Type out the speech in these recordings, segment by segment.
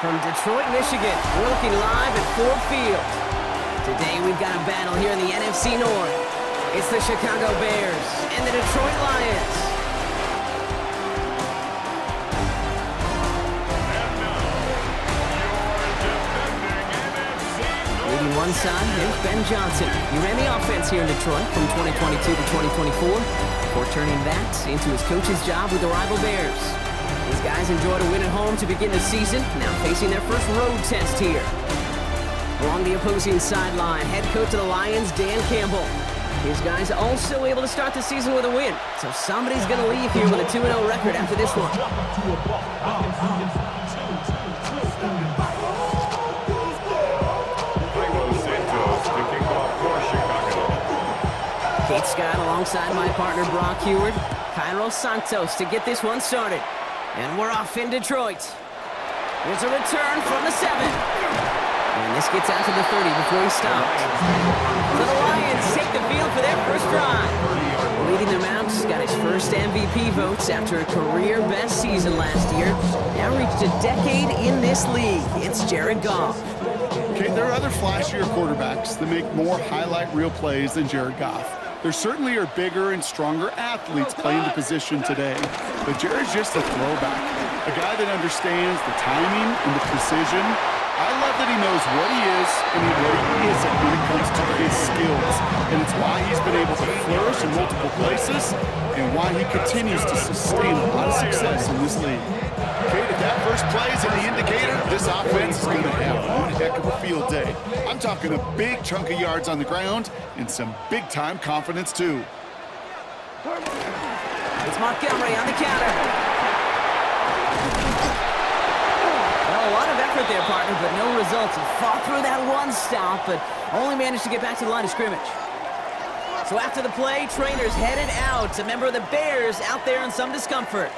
From Detroit, Michigan, we're looking live at Ford Field. Today we've got a battle here in the NFC North. It's the Chicago Bears and the Detroit Lions. Leading one side, here's Ben Johnson. He ran the offense here in Detroit from 2022 to 2024 before turning that into his coach's job with the rival Bears. These guys enjoyed a win at home to begin the season, now facing their first road test here. Along the opposing sideline, head coach of the Lions, Dan Campbell. His guys also able to start the season with a win, so somebody's going to leave here with a 2-0 record after this one. Kate Scott alongside my partner Brock Heward. Cairo Santos to get this one started. And we're off in Detroit. There's a return from the 7. And this gets out to the 30 before he stopped. So the Lions take the field for their first drive. Leading them out, got his first MVP votes after a career-best season last year. Now reached a decade in this league. It's Jared Goff. Okay, there are other flashier quarterbacks that make more highlight reel plays than Jared Goff. There certainly are bigger and stronger athletes playing the position today, but Jared's just a throwback, a guy that understands the timing and the precision. I love that he knows what he is and what he isn't when it comes to his skills, and it's why he's been able to flourish in multiple places and why he continues to sustain a lot of success in this league. Kate, if that first play is an indicator, this offense is going to have one heck of a field day. I'm talking a big chunk of yards on the ground and some big-time confidence, too. It's Montgomery on the counter. Well, a lot of effort there, partner, but no results. He fought through that one stop, but only managed to get back to the line of scrimmage. So after the play, trainers headed out. A member of the Bears out there in some discomfort.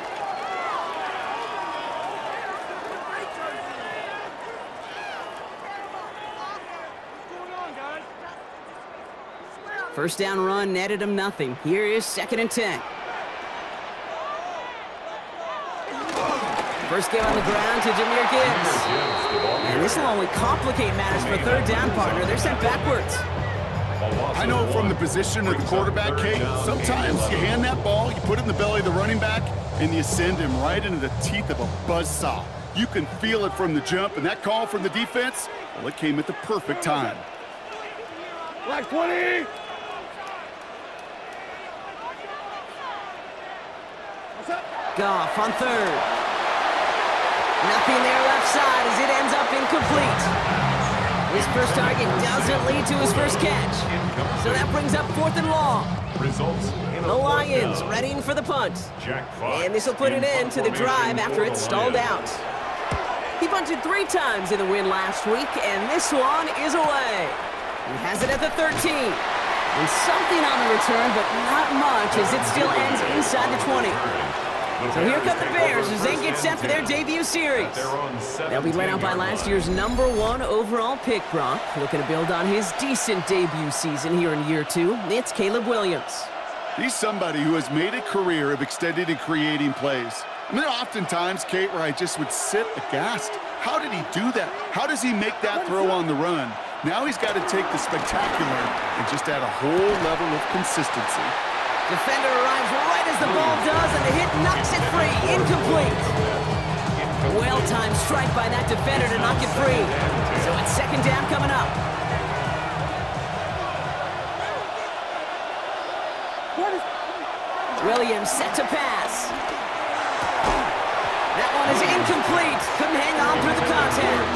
First down run netted him nothing. Here is 2nd and 10. First game on the ground to Jahmyr Gibbs. And this will only complicate matters for 3rd down, partner. They're sent backwards. I know from the position of the quarterback, Kate, sometimes you hand that ball, you put it in the belly of the running back, and you send him right into the teeth of a buzzsaw. You can feel it from the jump, and that call from the defense, well, it came at the perfect time. Black 20! Goff on 3rd. Nothing there left side as it ends up incomplete. His first target doesn't lead to his first catch. So that brings up 4th and long. The Lions readying for the punt. And this will put an end to the drive after it stalled out. He punted 3 times in the win last week, and this one is away. He has it at the 13. And something on the return, but not much as it still ends inside the 20. So here come the Bears as they get set for their debut series. They'll be led out by last year's #1 overall pick, Brock. Looking to build on his decent debut season here in year 2. It's Caleb Williams. He's somebody who has made a career of extending and creating plays. I mean, oftentimes, Kate, where I just would sit aghast. How did he do that? How does he make that throw on the run? Now he's got to take the spectacular and just add a whole level of consistency. Defender arrives right as the ball does, and the hit knocks it free. Incomplete. Well-timed strike by that defender to knock it free. So it's 2nd down coming up. Williams set to pass. That one is incomplete. Couldn't hang on through the contact.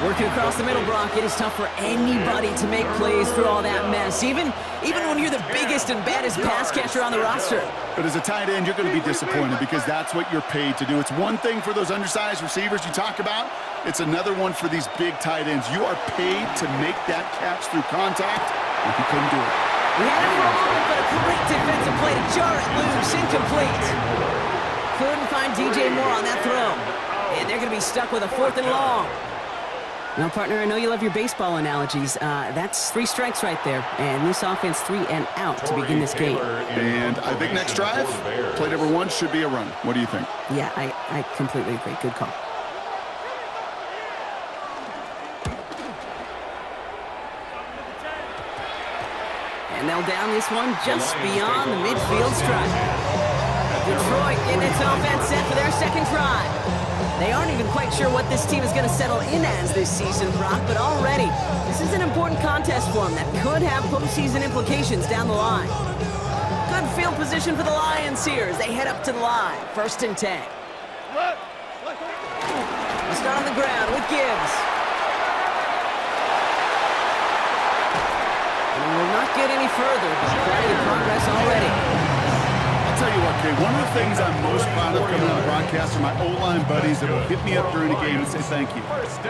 Working across the middle, Brock, it is tough for anybody to make plays through all that mess, even when you're the biggest and baddest pass catcher on the roster. But as a tight end, you're going to be disappointed because that's what you're paid to do. It's one thing for those undersized receivers you talk about. It's another one for these big tight ends. You are paid to make that catch through contact, and he couldn't do it. We had it for a moment, but a great defensive play to jar it loose. Incomplete. Couldn't find DJ Moore on that throw. And they're going to be stuck with a 4th and long. Now, partner, I know you love your baseball analogies. That's 3 strikes right there. And this offense 3 and out to begin this game. And I think next drive, play number 1 should be a run. What do you think? Yeah, I completely agree. Good call. And they'll down this one just beyond the midfield stripe. Detroit getting its offense set for their second drive. They aren't even quite sure what this team is going to settle in as this season, Brock, but already, this is an important contest for them that could have postseason implications down the line. Good field position for the Lions here as they head up to the line. 1st and 10. They start on the ground with Gibbs. And will not get any further, but plenty of progress already. I'll tell you what, Kate, one of the things I'm most proud of coming on the broadcast are my O-line buddies that will hit me up during the game and say thank you.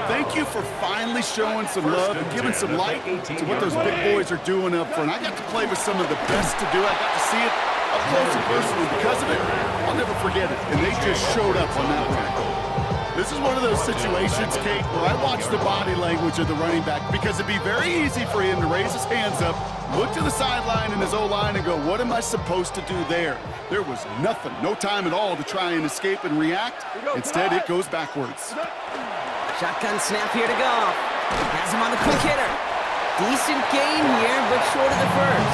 Thank you for finally showing some love and giving some light to what those big boys are doing up front. I got to play with some of the best to do. I got to see it up close and personal. Because of it, I'll never forget it. And they just showed up on that run. This is one of those situations, Kate, where I watch the body language of the running back because it'd be very easy for him to raise his hands up, look to the sideline in his O-line and go, what am I supposed to do there? There was nothing, no time at all to try and escape and react. Instead, it goes backwards. Shotgun snap here to Goff. Has him on the quick hitter. Decent gain here, but short of the first.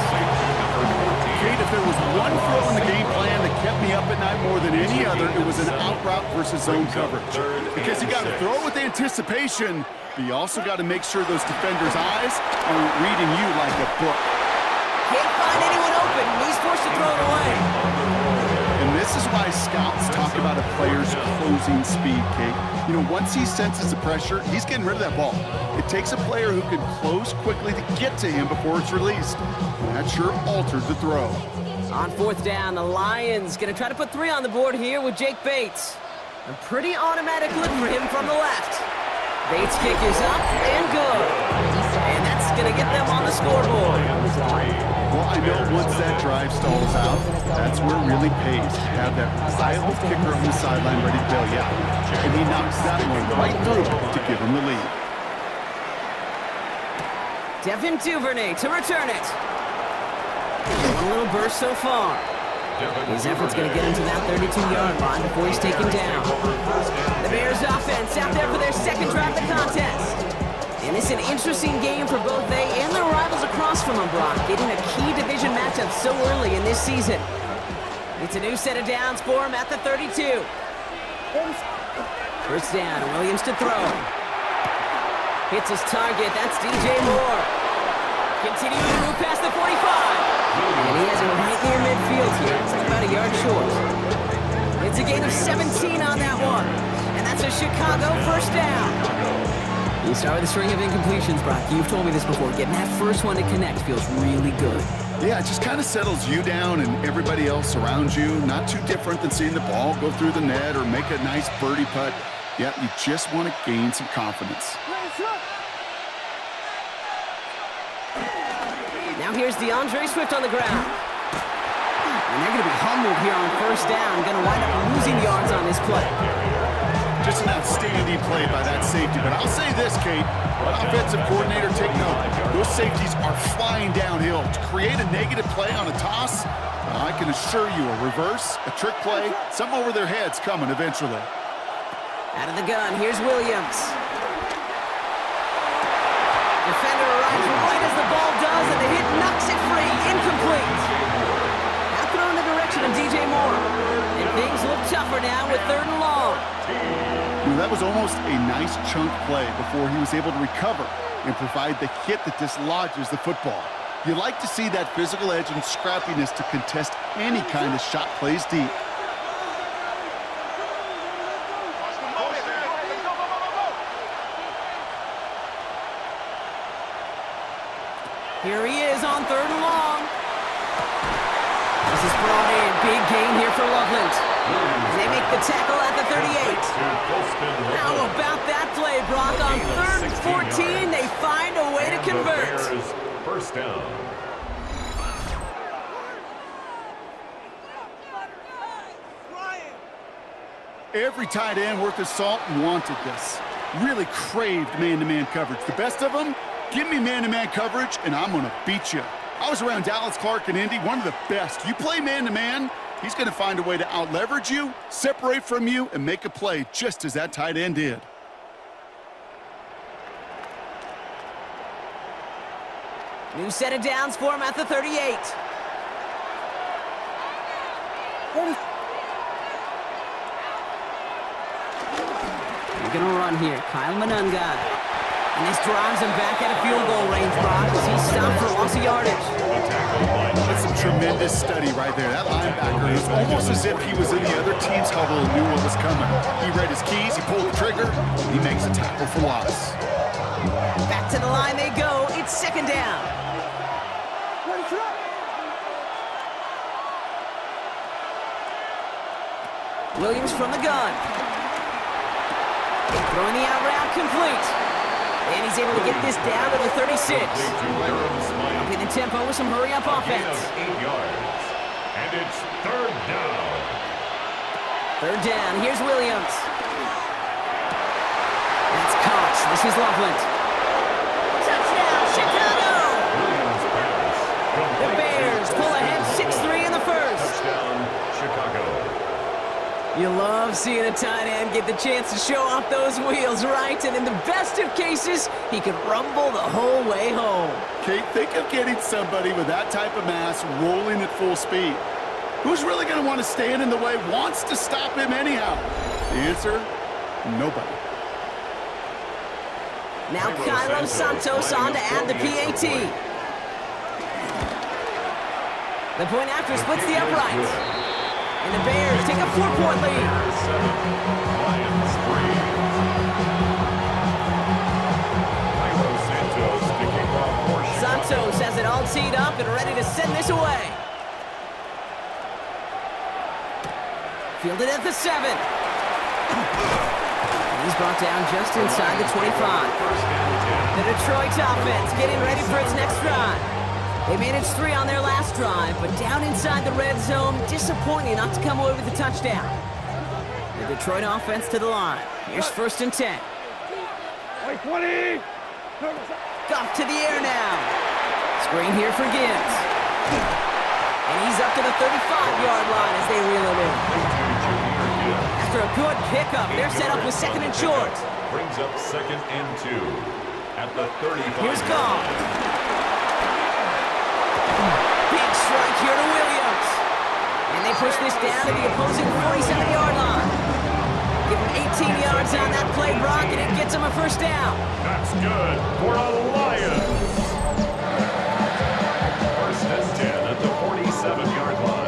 Kate, if there was one throw in the game plan that kept me up at night more than any other, it was an out route versus zone coverage. Because you got to throw with anticipation, but you also got to make sure those defenders' eyes aren't reading you like a book. Can't find anyone open. He's forced to throw it away. And this is why scouts talk about a player's closing speed, Kate. You know, once he senses the pressure, he's getting rid of that ball. It takes a player who can close quickly to get to him before it's released. And that sure altered the throw. On 4th down, the Lions going to try to put 3 on the board here with Jake Bates. A pretty automatic look for him from the left. Bates' kick is up and good. And that's going to get them on the scoreboard. Well, I know once that drive stalls out, that's where it really pays to have that reliable kicker on the sideline ready to bail you out. And he knocks that one right through to give him the lead. Devin Duvernay to return it. One little burst so far. His effort's going to get him to that 32-yard line before he's taken down. The Bears offense out there for their second drive of the contest. And it's an interesting game for both they and their rivals across from them, Brock, getting a key division matchup so early in this season. It's a new set of downs for him at the 32. 1st down, Williams to throw. Hits his target, that's DJ Moore. Continuing to move past the 45. And he has it right near midfield here. It's like about a yard short. It's a gain of 17 on that one. And that's a Chicago 1st down. You start with a string of incompletions, Brock. You've told me this before. Getting that first one to connect feels really good. Yeah, it just kind of settles you down and everybody else around you. Not too different than seeing the ball go through the net or make a nice birdie putt. Yeah, you just want to gain some confidence. Now here's DeAndre Swift on the ground. And they're going to be humbled here on 1st down. Going to wind up losing yards on this play. Just an outstanding play by that safety. But I'll say this, Kate. What offensive coordinator take note. Those safeties are flying downhill. To create a negative play on a toss, I can assure you a reverse, a trick play, something over their heads coming eventually. Out of the gun, here's Williams. Defender arrives right as the ball does, and the hit knocks it free. Incomplete. Now thrown in the direction of DJ Moore. And things look tougher now with 3rd and long. That was almost a nice chunk play before he was able to recover and provide the hit that dislodges the football. You like to see that physical edge and scrappiness to contest any kind of shot plays deep. Here he is on 3rd and long. This is brought in. Big gain here for Loveland. They make the tackle at the 38. How about that play, Brock? On 3rd and 14, they find a way to convert. 1st down. Every tight end worth his salt wanted this. Really craved man-to-man coverage. The best of them, give me man-to-man coverage, and I'm going to beat you. I was around Dallas Clark and Indy, one of the best. You play man-to-man, he's going to find a way to out-leverage you, separate from you, and make a play just as that tight end did. New set of downs for him at the 38. They're gonna run here. Kyle Monunga. And this drives him back out of field goal range, Brock, as he's stopped for loss of yardage. That's some tremendous study right there. That linebacker is almost as if he was in the other team's huddle and knew what was coming. He read his keys, he pulled the trigger, and he makes a tackle for loss. Back to the line they go. It's second down. Williams from the gun. Throwing the out route complete. And he's able to get this down to the 36. Upping the tempo with some hurry-up offense. 8 yards. And it's third down. Third down. Here's Williams. That's Cox. This is Loveland. Touchdown, Chicago! The Bears pull ahead 6-3 in the first. Touchdown, Chicago. You love seeing a tight end get the chance to show off those wheels, right? And in the best of cases, he could rumble the whole way home. Kate, think of getting somebody with that type of mass rolling at full speed. Who's really going to want to stand in the way, wants to stop him anyhow? The answer, nobody. Now Cairo Santos on to add the PAT. The point after splits the uprights. And the Bears take a 4-point lead. Lions 3. Cairo Santos to kick off for Chicago. Santos has it all teed up and ready to send this away. Fielded at the 7. And he's brought down just inside the 25. The Detroit offense getting ready for its next drive. They managed 3 on their last drive, but down inside the red zone, disappointing not to come away with a touchdown. The Detroit offense to the line. Here's first and 10. 20. Goff to the air now. Screen here for Gibbs. And he's up to the 35-yard line as they reel him in. After a good pickup, they're set up with second and short. Brings up second and 2 at the 35. Here's Goff. Big strike here to Williams. And they push this down to the opposing 47-yard line. Give him 18 yards on that play, Brock, and it gets him a first down. That's good for a Lions. First and 10 at the 47-yard line.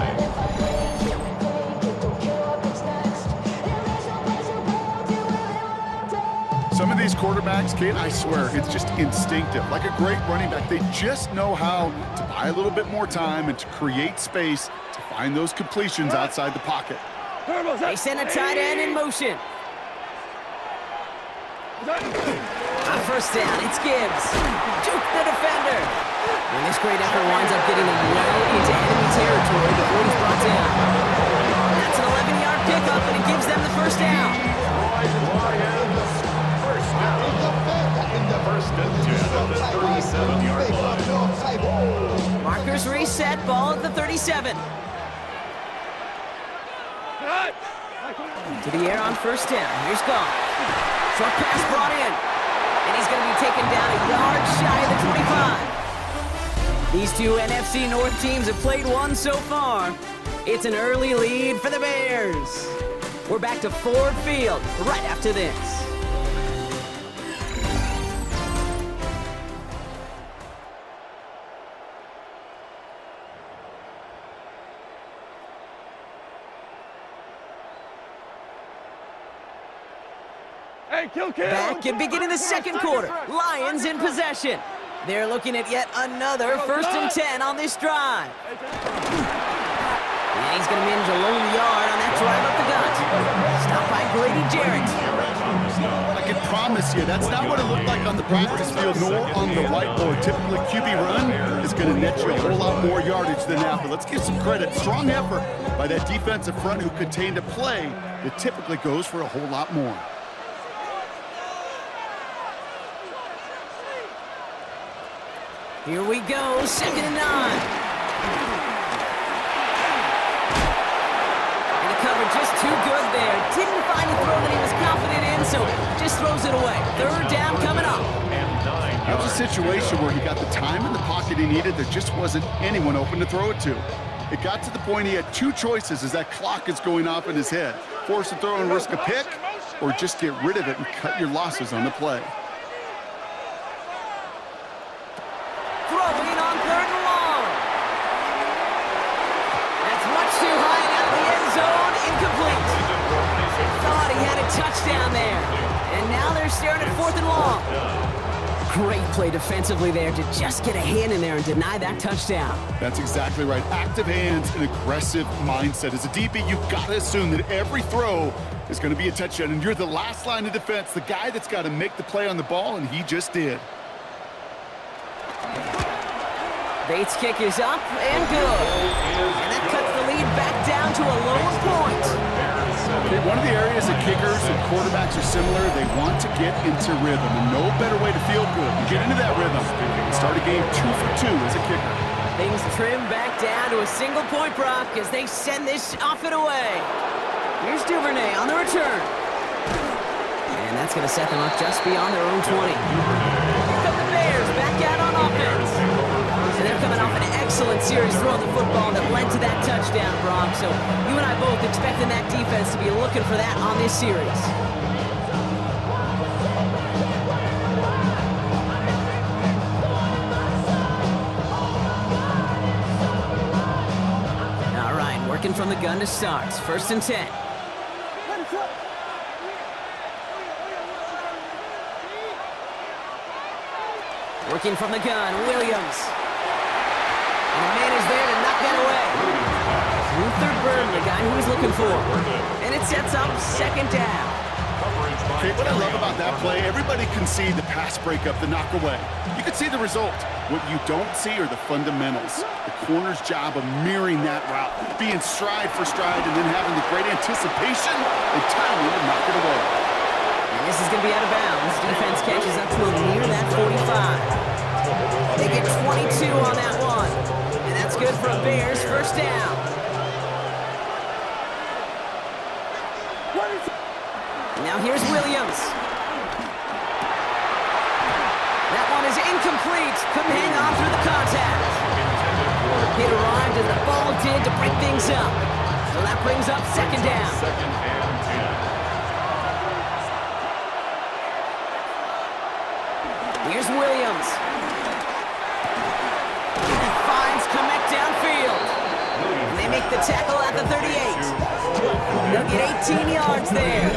Some of these quarterbacks, Kate, I swear, it's just instinctive. Like a great running back, they just know how to buy a little bit more time and to create space to find those completions outside the pocket. They send a tight end in motion. On first down, it's Gibbs. Juke the defender. And this great effort winds up getting him well into enemy territory before he's brought down. That's an 11-yard pickup, and it gives them the first down. First and 10 at the 37-yard line. Markers reset, ball at the 37. To the air on first down. Here's Goff. Short pass brought in. And he's going to be taken down a yard shy of the 25. These two NFC North teams have played one so far. It's an early lead for the Bears. We're back to Ford Field right after this. Back at beginning the second quarter. Lions in possession. They're looking at yet another first and 10 on this drive. And he's going to manage a lone yard on that drive up the gut. Stopped by Grady Jarrett. I can promise you, that's not what it looked like on the practice field nor on the whiteboard. Typically, QB run is going to net you a whole lot more yardage than that. But let's give some credit. Strong effort by that defensive front who contained a play that typically goes for a whole lot more. Here we go, second and 9. And the cover just too good there. Didn't find a throw that he was confident in, so just throws it away. Third down coming up. And 9 That was a situation where he got the time in the pocket he needed. There just wasn't anyone open to throw it to. It got to the point he had two choices as that clock is going off in his head. Force to throw and risk a pick, or just get rid of it and cut your losses on the play. Throwing on 3rd and long. That's much too high and out of the end zone. Incomplete. Thought he had a touchdown there. And now they're staring at 4th and long. Great play defensively there to just get a hand in there and deny that touchdown. That's exactly right. Active hands and aggressive mindset. As a DB, you've got to assume that every throw is going to be a touchdown, and you're the last line of defense, the guy that's got to make the play on the ball, and he just did. Bates' kick is up and good. And that cuts the lead back down to a lower point. One of the areas that kickers and quarterbacks are similar, they want to get into rhythm, and no better way to feel good than get into that rhythm and start a game 2 for 2 as a kicker. Things trim back down to a single point, Brock, as they send this off and away. Here's Duvernay on the return. And that's going to set them up just beyond their own 20. Here come the Bears back out on offense. And they're coming off an excellent series throwing the football that led to that touchdown, Brock. So you and I both expecting that defense to be looking for that on this series. All right, working from the gun to start. 1st and 10. Working from the gun, Williams. And the man is there to knock that away. Luther Burden, the guy who he's looking for. And it sets up 2nd down. Okay, what I love about that play, everybody can see the pass breakup, the knock away. You can see the result. What you don't see are the fundamentals. The corner's job of mirroring that route, being stride for stride, and then having the great anticipation and timing to knock it away. And this is going to be out of bounds. Defense catches up to him near that 45. They get 22 on that one. And that's good for a Bears 1st down. Now here's Williams. That one is incomplete. Couldn't hang on through the contact. It arrived as the ball did to break things up. So that brings up 2nd down. Here's Williams. He finds Kmet downfield. And they make the tackle at the 38. They'll get 18 yards there.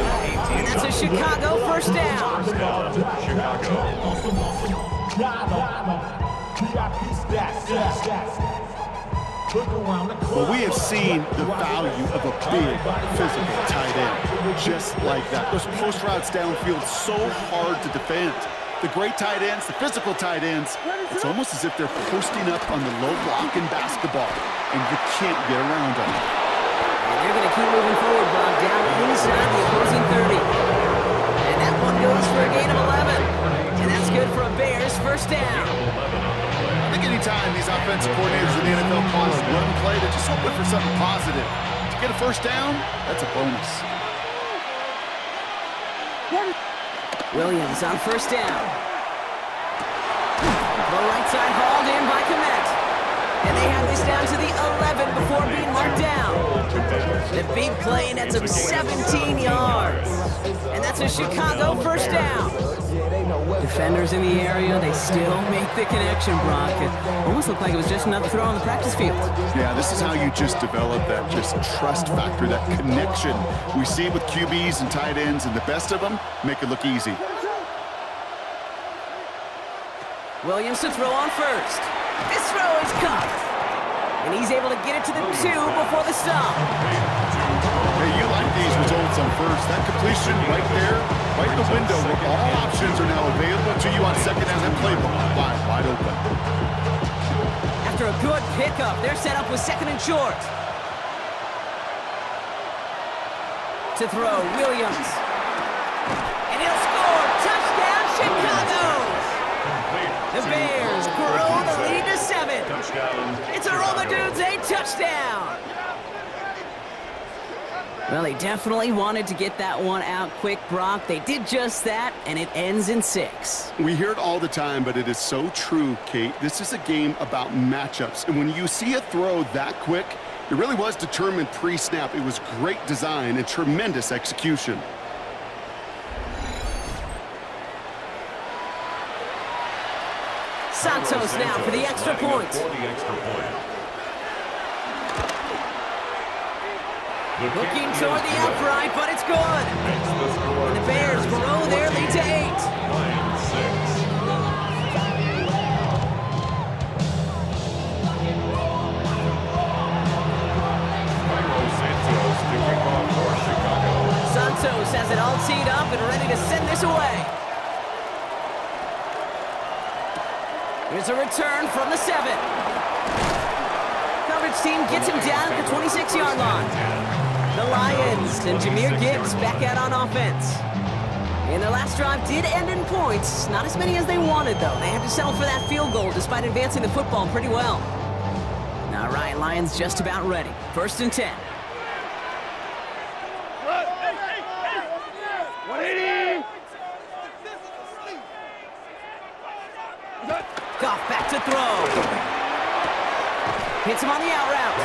And that's a Chicago 1st down. Well, we have seen the value of a big physical tight end. Just like that. Those post routes downfield so hard to defend. The great tight ends, the physical tight ends, it's almost as if they're posting up on the low block in basketball, and you can't get around them. And they're going to keep moving forward, Bob, down inside the opposing 30. And that one goes for a gain of 11. And that's good for a Bears 1st down. I think anytime these offensive coordinators in the NFL call a run play, they're just hoping for something positive. To get a 1st down, that's a bonus. Williams on 1st down. The right side hauled in by Kmet. And they have this down to the 11 before being marked down. The big play nets him 17 yards. And that's a Chicago 1st down. Defenders in the area, they still make the connection, Brock. It almost looked like it was just another throw on the practice field. Yeah, this is how you just develop that just trust factor, that connection. We see it with QBs and tight ends, and the best of them make it look easy. Williams to throw on 1st. This throw is caught. And he's able to get it to the 2 before the stop. Hey, you like these results on 1st. That completion right there, right in the window where all options are now available to you on 2nd down. That playbook wide open. After a good pickup, they're set up with 2nd and short. To throw, Williams. And he'll score. Touchdown, Chicago! The Bears grow the lead to 7. It's a Roma Dudes, a touchdown. Well, they definitely wanted to get that one out quick, Brock. They did just that, and it ends in 6. We hear it all the time, but it is so true, Kate. This is a game about matchups. And when you see a throw that quick, it really was determined pre-snap. It was great design and tremendous execution. Santos now for the extra point. Looking toward the upright, but it's good. And the Bears grow their lead to 8. Santos has it all teed up and ready to send this away. Here's a return from the 7. Coverage team gets him down at the 26-yard line. The Lions and Jahmyr Gibbs back out on offense. And their last drive did end in points. Not as many as they wanted, though. They had to settle for that field goal despite advancing the football pretty well. All right, Lions just about ready. 1st and 10. 180. Goff back to throw. Hits him on the out route.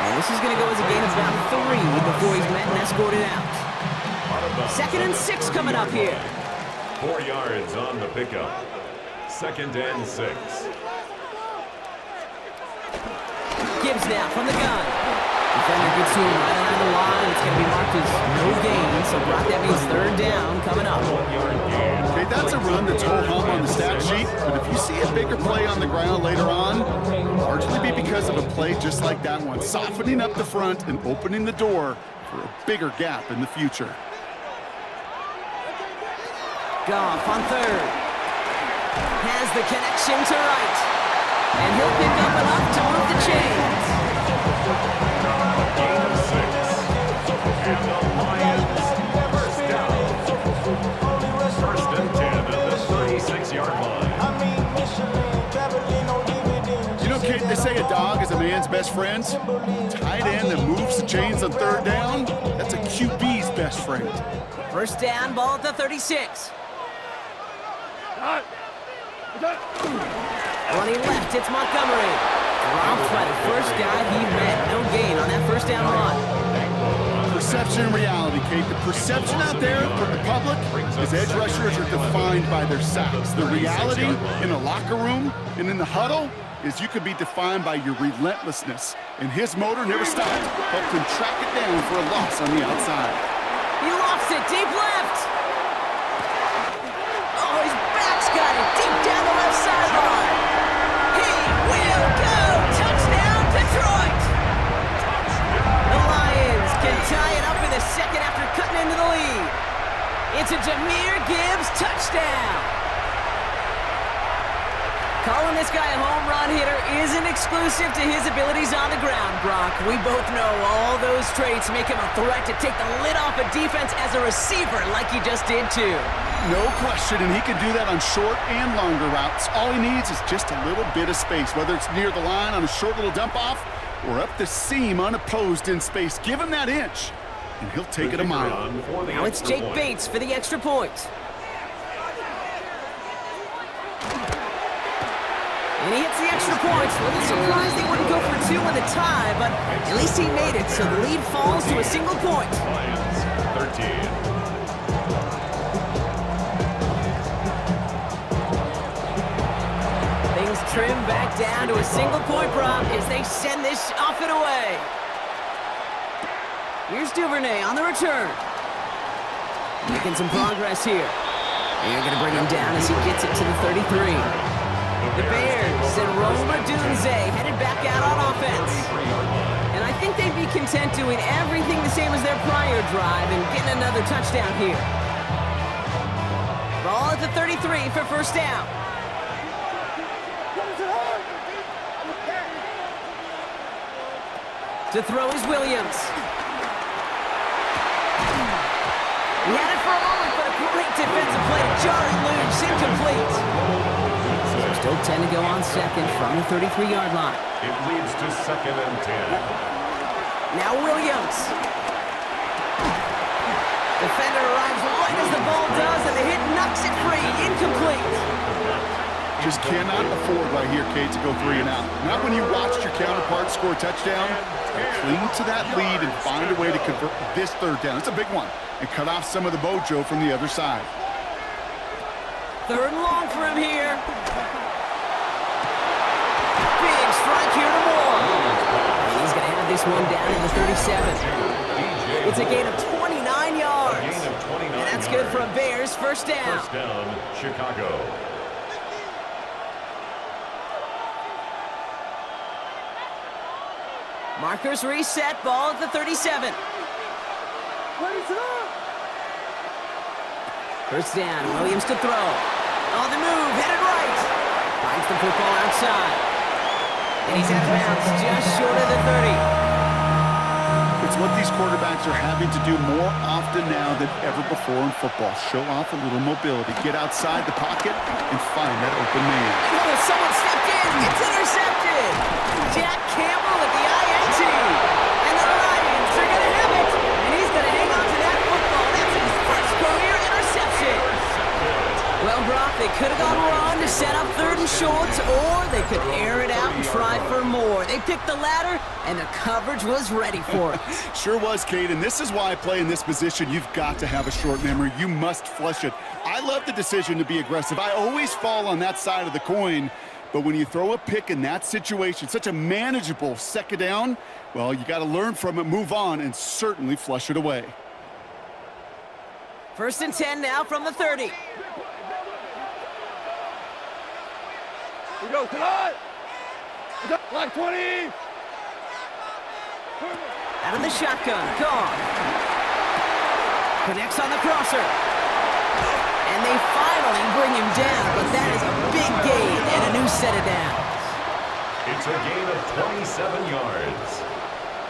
And this is going to go as a gain of about 3 before he's met and escorted out. 2nd and 6 coming up here. 4 yards on the pickup. 2nd and 6. Gibbs now from the gun. Defender gets to him right around the line. It's going to be marked as no gain. So Brock, that means 3rd down coming up. Okay, that's a run that's ho-hum on the stat sheet, but if you see a bigger play on the ground later on, largely be because of a play just like that one, softening up the front and opening the door for a bigger gap in the future. Goff on 3rd. Has the connection to right. And he'll pick up enough to move the chains. Gain of 6. And the Lions first down. 1st and 10 at the 36-yard line. You know, Kate, they say a dog is a man's best friend. Tight end that moves the chains on 3rd down, that's a QB's best friend. 1st down, ball at the 36. On he left, it's Montgomery. Dropped by the first guy he met. No gain on that 1st down run. Perception and reality, Kate. The perception out there from the public is edge rushers are defined by their sacks. The reality in the locker room and in the huddle is you could be defined by your relentlessness. And his motor never stopped. Helped him track it down for a loss on the outside. He lofts it deep left. Oh, his back's got it deep down the left sideline. He will go. Touchdown, Detroit. The Lions can tie it up in the 2nd after cutting into the lead. It's a Jahmyr Gibbs touchdown. Calling this guy a home run hitter isn't exclusive to his abilities on the ground, Brock. We both know all those traits make him a threat to take the lid off a defense as a receiver like he just did too. No question, and he can do that on short and longer routes. All he needs is just a little bit of space, whether it's near the line on a short little dump off or up the seam unopposed in space. Give him that inch, and he'll take it a mile. Now it's Jake Bates for the extra point. And he hits the extra points. A little surprised they wouldn't go for 2 in the tie, but at least he made it, so the lead falls to a single point. Lions 13. Things trim back down to a single point, Brock, as they send this off and away. Here's Duvernay on the return. Making some progress here. They're going to bring him down as he gets it to the 33. The Bears and Rome Odunze headed back out on offense. And I think they'd be content doing everything the same as their prior drive and getting another touchdown here. Ball at the 33 for 1st down. To throw is Williams. He had it for a moment, but a great defensive play to jar it loose, incomplete. Still 10 to go on 2nd from the 33-yard line. It leads to 2nd and 10. Now Williams. Defender arrives right as the ball does, and the hit knocks it free. Incomplete. Just cannot afford right here, Kate, to go 3 and out. Not when you watched your counterpart score a touchdown. Cling to that lead and find a way to convert this 3rd down. It's a big one. And cut off some of the mojo from the other side. 3rd and long for him here. Big strike here to Moore. And he's going to have this one down in the 37. It's a gain of 29 yards. And that's good for a Bears 1st down. First down, Chicago. Markers reset, ball at the 37. 1st down, Williams to throw. On the move, headed right. Finds the football outside. And he's out of bounds, just short of the 30. It's what these quarterbacks are having to do more often now than ever before in football. Show off a little mobility, get outside the pocket, and find that open man. Oh, someone stepped in, it's intercepted. Jack Campbell at the INT. And the Lions are going to have it. And he's going to hang on to that football. That's his 1st career interception. Well, Brock, they could have gone wrong to set up 3rd and short, or they could air it out and try for more. They picked the latter, and the coverage was ready for it. Sure was, Kate, and this is why I play in this position. You've got to have a short memory. You must flush it. I love the decision to be aggressive. I always fall on that side of the coin, but when you throw a pick in that situation, such a manageable 2nd down, well, you got to learn from it, move on, and certainly flush it away. 1st and 10 now from the 30. We go, cut! Black 20! Out of the shotgun, gone. Connects on the crosser. And they finally bring him down, but that is a big gain and a new set of downs. It's a gain of 27 yards.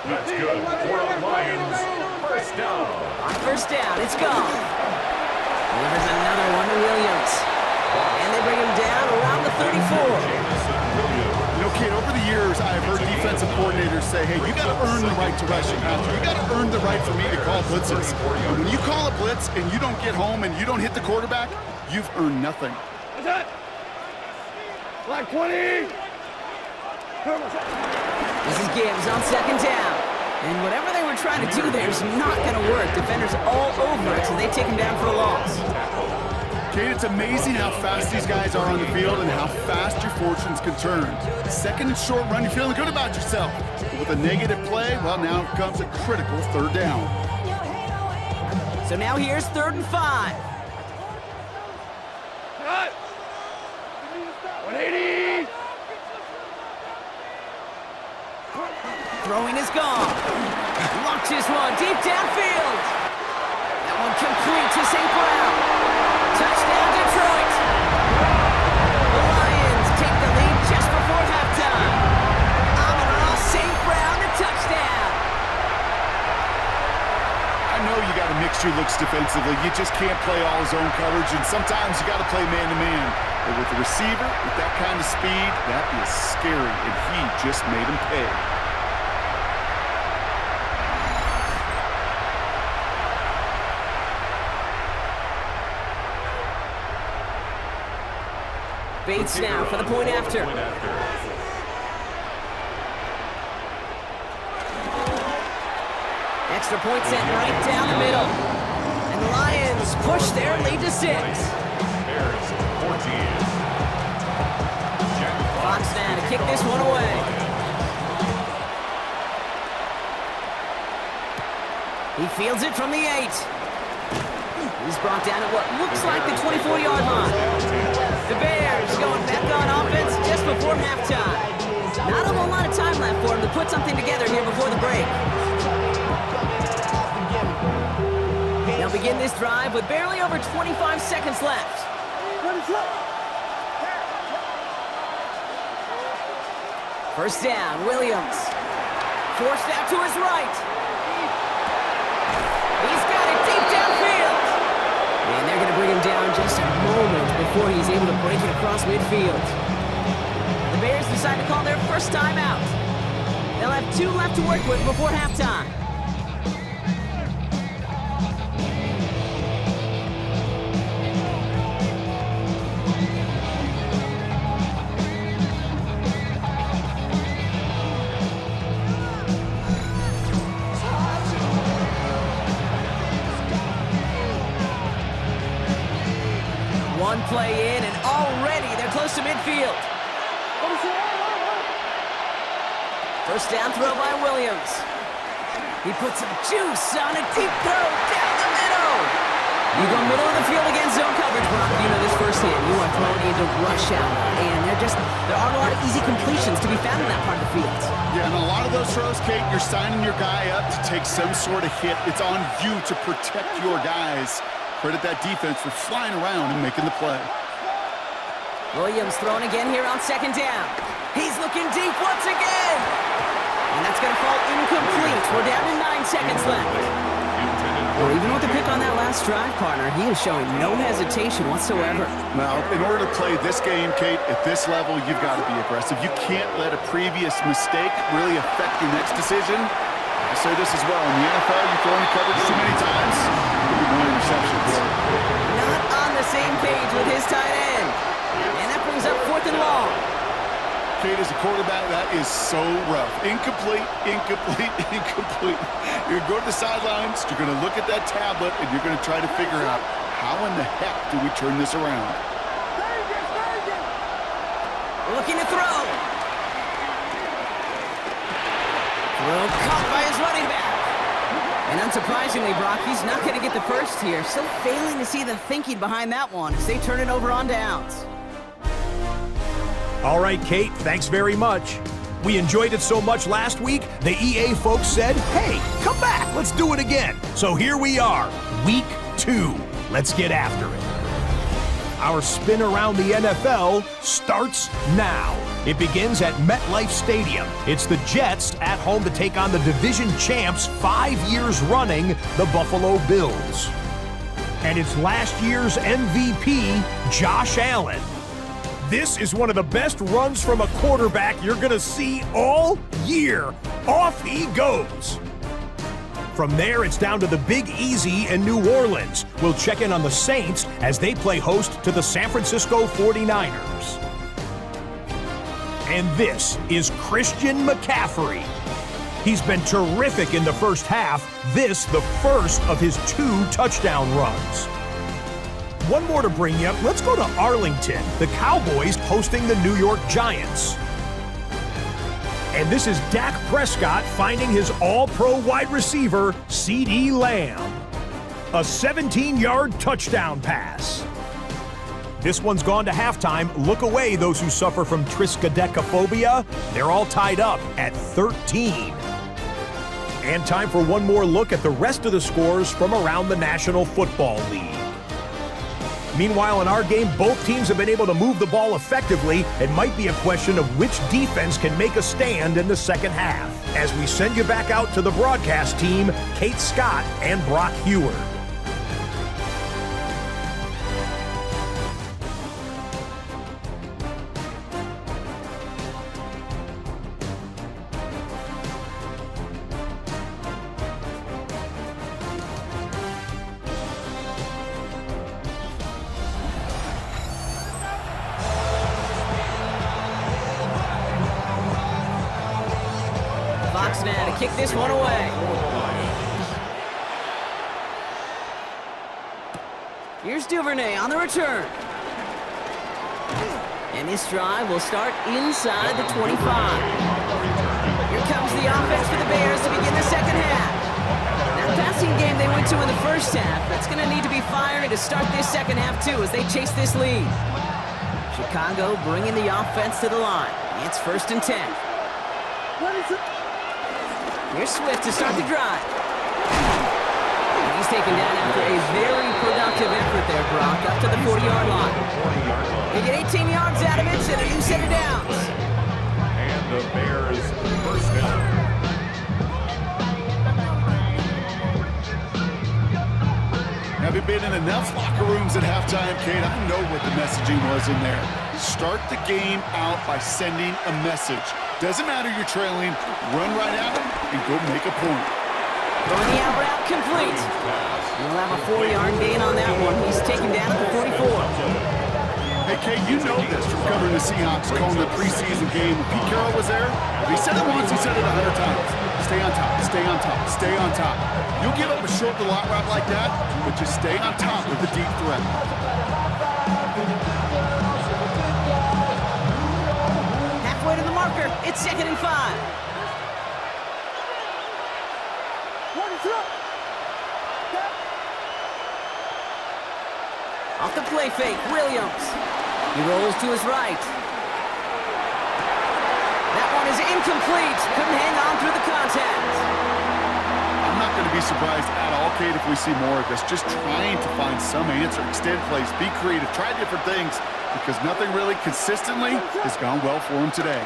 That's good for the Lions. 1st down. On 1st down, it's gone. Delivers another one to Williams. And they bring him down around the 34. You know, Kate, over the years, I've heard defensive coordinators say, hey, you got to earn the right to rush it, Pastor. You got to earn the right for me to call blitzes. And when you call a blitz and you don't get home and you don't hit the quarterback, you've earned nothing. That's it! Black 20! This is Gibbs on 2nd down. And whatever they were trying to do there is not going to work. Defenders all over it, so they take him down for a loss. Kate, it's amazing how fast these guys are on the field and how fast your fortunes can turn. 2nd and short run, you're feeling good about yourself. But with a negative play, well, now comes a critical 3rd down. So now here's 3rd and 5. Cut! 180! Throwing is gone. Launches one deep downfield. That one complete to St. Brown. Touchdown, Detroit. The Lions take the lead just before halftime. Amon-Ra St. Brown, the touchdown. I know you got to mix your looks defensively. You just can't play all zone coverage, and sometimes you got to play man-to-man. But with the receiver, with that kind of speed, that is scary, and he just made him pay. Bates now for the point after. Extra point sent right down the middle. And the Lions push their lead to 6. Bears 14. Fox now to kick this one away. He fields it from the 8. He's brought down at what looks like the 24-yard line. The Bears going back on offense just before halftime. Not a whole lot of time left for him to put something together here before the break. They'll begin this drive with barely over 25 seconds left. First down, Williams. Forced out to his right. He's got it deep downfield. And they're going to bring him down just a moment before he's able to break it across midfield. The Bears decide to call their first timeout. They'll have 2 left to work with before halftime. One play in, and already they're close to midfield. First down throw by Williams. He puts some juice on a deep throw down the middle. You go middle of the field against zone coverage, Brock. You know this firsthand. You are thrown into rush hour, and there aren't a lot of easy completions to be found in that part of the field. Yeah, and a lot of those throws, Kate, you're signing your guy up to take some sort of hit. It's on you to protect your guys. Credit that defense for flying around and making the play. Williams throwing again here on second down. He's looking deep once again. And that's going to fall incomplete. We're down to 9 seconds left. Well, even with the pick on that last drive, partner, he is showing no hesitation whatsoever. Now, in order to play this game, Kate, at this level, you've got to be aggressive. You can't let a previous mistake really affect your next decision. I say this as well. In the NFL, you throw into coverage too many times, you'll be more interceptions. Not on the same page with his tight end. And that brings up 4th and long. Kate, as a quarterback, that is so rough. Incomplete, incomplete, incomplete. You're going to go to the sidelines, you're going to look at that tablet, and you're going to try to figure out how in the heck do we turn this around. Looking to throw. Throw caught by his running back. And unsurprisingly, Brock, he's not going to get the first here. Still failing to see the thinking behind that one as they turn it over on downs. All right, Kate, thanks very much. We enjoyed it so much last week, the EA folks said, hey, come back, let's do it again. So here we are, week 2. Let's get after it. Our spin around the NFL starts now. It begins at MetLife Stadium. It's the Jets at home to take on the division champs 5 years running, the Buffalo Bills. And it's last year's MVP, Josh Allen. This is one of the best runs from a quarterback you're going to see all year. Off he goes. From there, it's down to the Big Easy in New Orleans. We'll check in on the Saints as they play host to the San Francisco 49ers. And this is Christian McCaffrey. He's been terrific in the first half. This, the first of his 2 touchdown runs. One more to bring you up. Let's go to Arlington. The Cowboys hosting the New York Giants. And this is Dak Prescott finding his all-pro wide receiver, CeeDee Lamb. A 17-yard touchdown pass. This one's gone to halftime. Look away, those who suffer from triskaidekaphobia. They're all tied up at 13. And time for one more look at the rest of the scores from around the National Football League. Meanwhile, in our game, both teams have been able to move the ball effectively. It might be a question of which defense can make a stand in the second half. As we send you back out to the broadcast team, Kate Scott and Brock Heward. Now to kick this one away. Here's Duvernay on the return. And this drive will start inside the 25. Here comes the offense for the Bears to begin the second half. That passing game they went to in the first half, that's going to need to be firing to start this second half too as they chase this lead. Chicago bringing the offense to the line. It's 1st and 10. Here's Swift to start the drive. And he's taken down after a very productive effort there, Brock, up to the 40-yard line. They get 18 yards out of it, and a new set of downs. And the Bears first down. Having been in enough locker rooms at halftime, Kate, I know what the messaging was in there. Start the game out by sending a message. Doesn't matter you're trailing, run right at them and go make a point. Throwing the out route complete. We'll have a 4-yard gain on that one. He's taken down at the 44. Hey, Kate, you know this from covering the Seahawks, calling the preseason game. When Pete Carroll was there, if he said it once, he said it 100 times. Stay on top, stay on top, stay on top. You'll give up a short to lot route like that, but just stay on top of the deep threat. Halfway to the marker. It's 2nd and 5. Off the play fake, Williams. He rolls to his right. That one is incomplete. Couldn't hang on through the contact. I'm not going to be surprised at all, Kate, if we see more of this. Just trying to find some answer. Extend plays, be creative, try different things, because nothing really consistently has gone well for him today.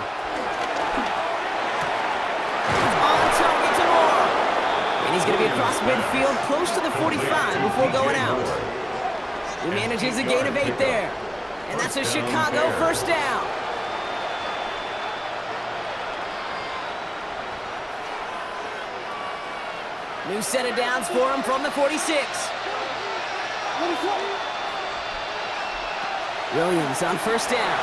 On target to Moore. And he's going to be across midfield, close to the 45 before going out. He manages a gain of 8 there. And that's a Chicago first down. New set of downs for him from the 46. Williams on first down.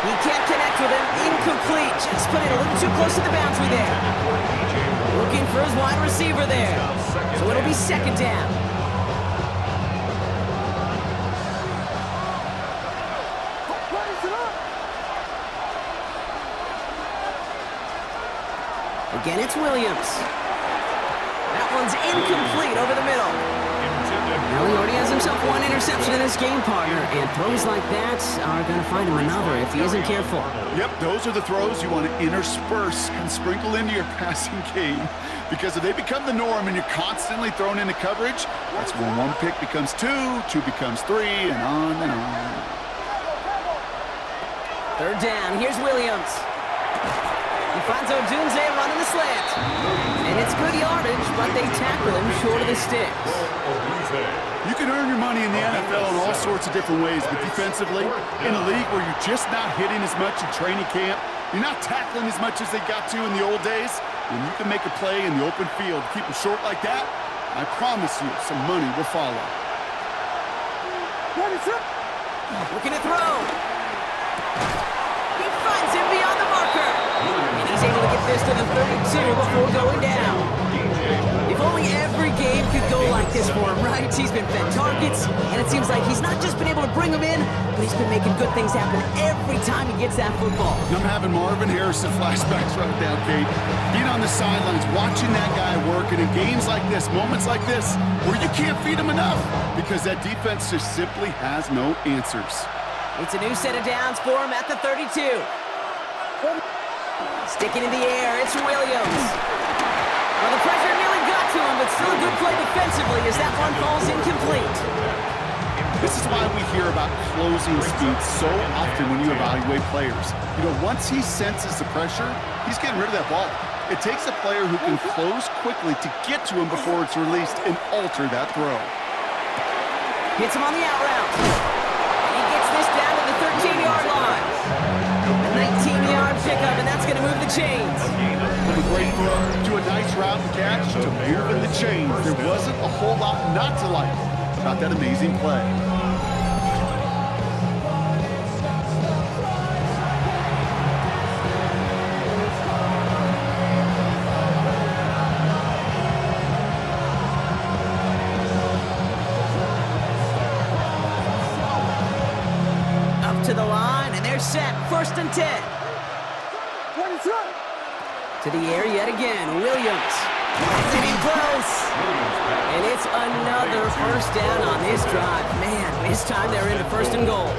He can't connect with him. Incomplete. Just put it a little too close to the boundary there. Looking for his wide receiver there. So it'll be 2nd down. Again, it's Williams. That one's incomplete over the middle. Well, he already has himself one interception in this game, partner, and throws like that are going to find him another if he isn't careful. Yep, those are the throws you want to intersperse and sprinkle into your passing game, because if they become the norm and you're constantly thrown into coverage, that's when 1 pick becomes 2, 2 becomes 3, and on and on. 3rd down. Here's Williams. He finds Odunze running the slant. And it's good yardage, but they tackle him short of the sticks. You can earn your money in the NFL in all sorts of different ways, but defensively, in a league where you're just not hitting as much in training camp, you're not tackling as much as they got to in the old days, when you can make a play in the open field, keep them short like that, I promise you some money will follow. Looking to throw. He finds him beyond the marker. And he's able to get this to the 32 before going down. If only every game could go like this for him, right? He's been fed targets, and it seems like he's not just been able to bring them in, but he's been making good things happen every time he gets that football. I'm having Marvin Harrison flashbacks right now, Kate. Being on the sidelines, watching that guy work, and in games like this, moments like this, where you can't feed him enough because that defense just simply has no answers. It's a new set of downs for him at the 32. Sticking in the air, it's Williams. Well, the pressure nearly got to him, but still a good play defensively as that one falls incomplete. This is why we hear about closing speed so often when you evaluate players. You know, once he senses the pressure, he's getting rid of that ball. It takes a player who can close quickly to get to him before it's released and alter that throw. Hits him on the out route. And he gets this down to the 13-yard line. A 19-yard pickup, and that's going to move the chains. From a great throw to a nice route and catch to moving the chains. There wasn't a whole lot not to like about that amazing play. Up to the line, and they're set. 1st and 10. To the air yet again. Williams. Getting close. And it's another first down on this drive. Man, this time they're into 1st and goal.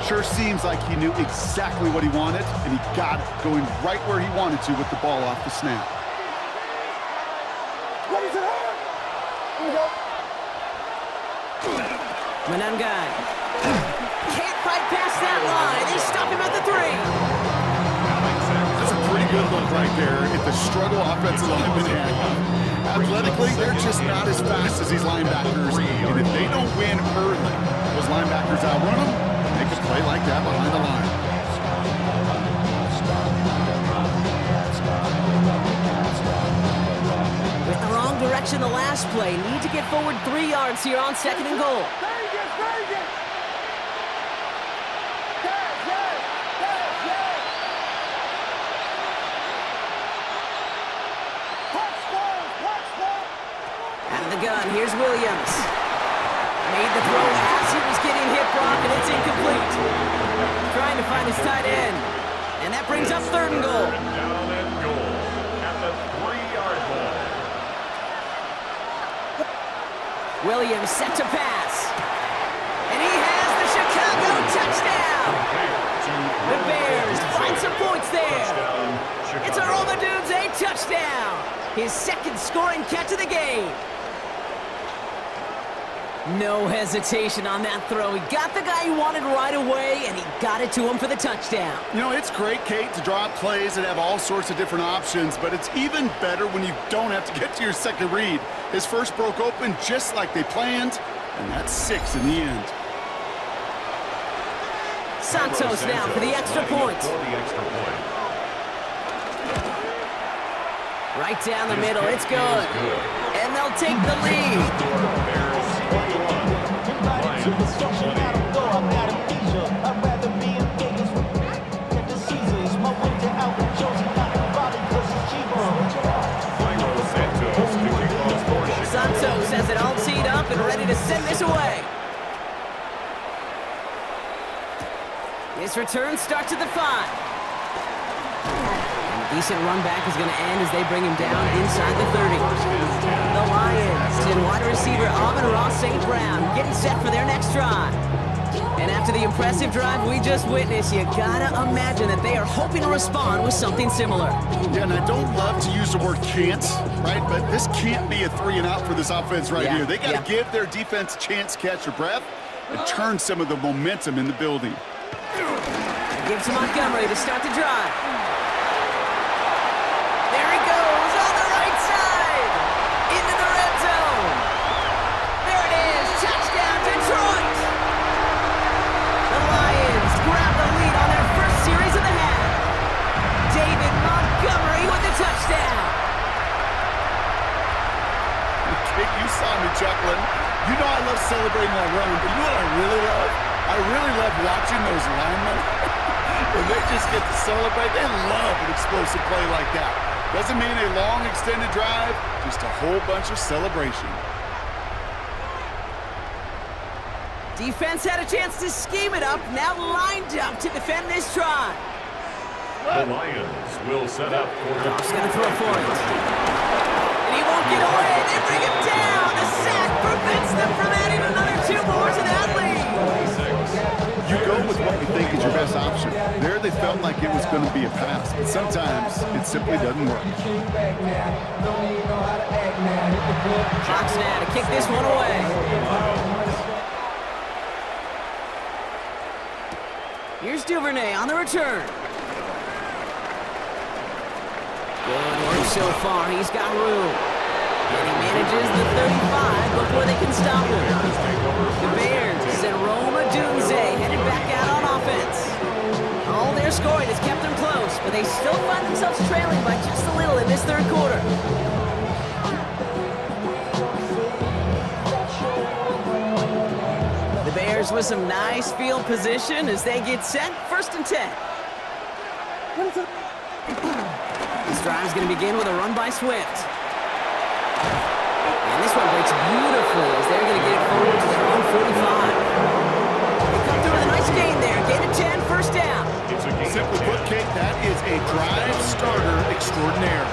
Sure seems like he knew exactly what he wanted, and he got it, going right where he wanted to with the ball off the snap. Manangai. Can't fight past that line. They stop him at the 3. That's a pretty good look right there at the struggle offensive lineman had. Athletically, they're just not as fast as these linebackers, and if they don't win early, those linebackers outrun them, make a play like that behind the line. With the wrong direction the last play. Need to get forward 3 yards here on 2nd and goal. Out of the gun, here's Williams. Made the throw as he was getting hit, Brock, and it's incomplete. Trying to find his tight end. And that brings up 3rd and goal. Down and goal at the 3-yard line. Williams set to pass. And he has the Chicago touchdown. The Bears find some points there. It's a Roma Dunze touchdown. His 2nd scoring catch of the game. No hesitation on that throw. He got the guy he wanted right away, and he got it to him for the touchdown. You know, it's great, Kate, to draw up plays and have all sorts of different options, but it's even better when you don't have to get to your 2nd read. His first broke open just like they planned, and that's 6 in the end. Santos now for the extra point. Right down the middle, it's good. And they'll take the lead. Santos has it all teed up and ready to send this away. This return starts at the 5. And a decent run back is going to end as they bring him down inside the 30. The Lions and wide receiver Amon-Ra St. Brown getting set for their next drive. And after the impressive drive we just witnessed, you gotta imagine that they are hoping to respond with something similar. Yeah, and I don't love to use the word can't, right? But this can't be a 3-and-out for this offense right here. They got to give their defense a chance to catch their breath and turn some of the momentum in the building. Gives to Montgomery to start the drive. There he goes on the right side. Into the red zone. There it is. Touchdown, Detroit. The Lions grab the lead on their first series of the half. David Montgomery with the touchdown. Okay, you saw me chuckling. You know I love celebrating that run, but you know what I really love? I really love watching those linemen. When they just get to celebrate, they love an explosive play like that. Doesn't mean a long extended drive, just a whole bunch of celebration. Defense had a chance to scheme it up, now lined up to defend this drive. The Lions will set up for the... Goff's gonna throw for it. And he won't get away. They bring him down. The sack prevents them from adding another 2 more to that lead. You go with what you think is your best option. There they felt like it was going to be a pass, but sometimes it simply doesn't work. Fox now to kick this one away. Here's Duvernay on the return. Good work so far. He's got room. And he manages the 35 before they can stop him. The Bears and Roma Dunze headed back out on offense. All their scoring has kept them close, but they still find themselves trailing by just a little in this 3rd quarter. The Bears with some nice field position as they get set. 1st and 10. This drive is going to begin with a run by Swift. And this one breaks beautifully as they're going to get it forward to their own 45. They come through with a nice gain there. Gain of 10, 1st down. Simply put, Kate, that is a drive starter extraordinaire.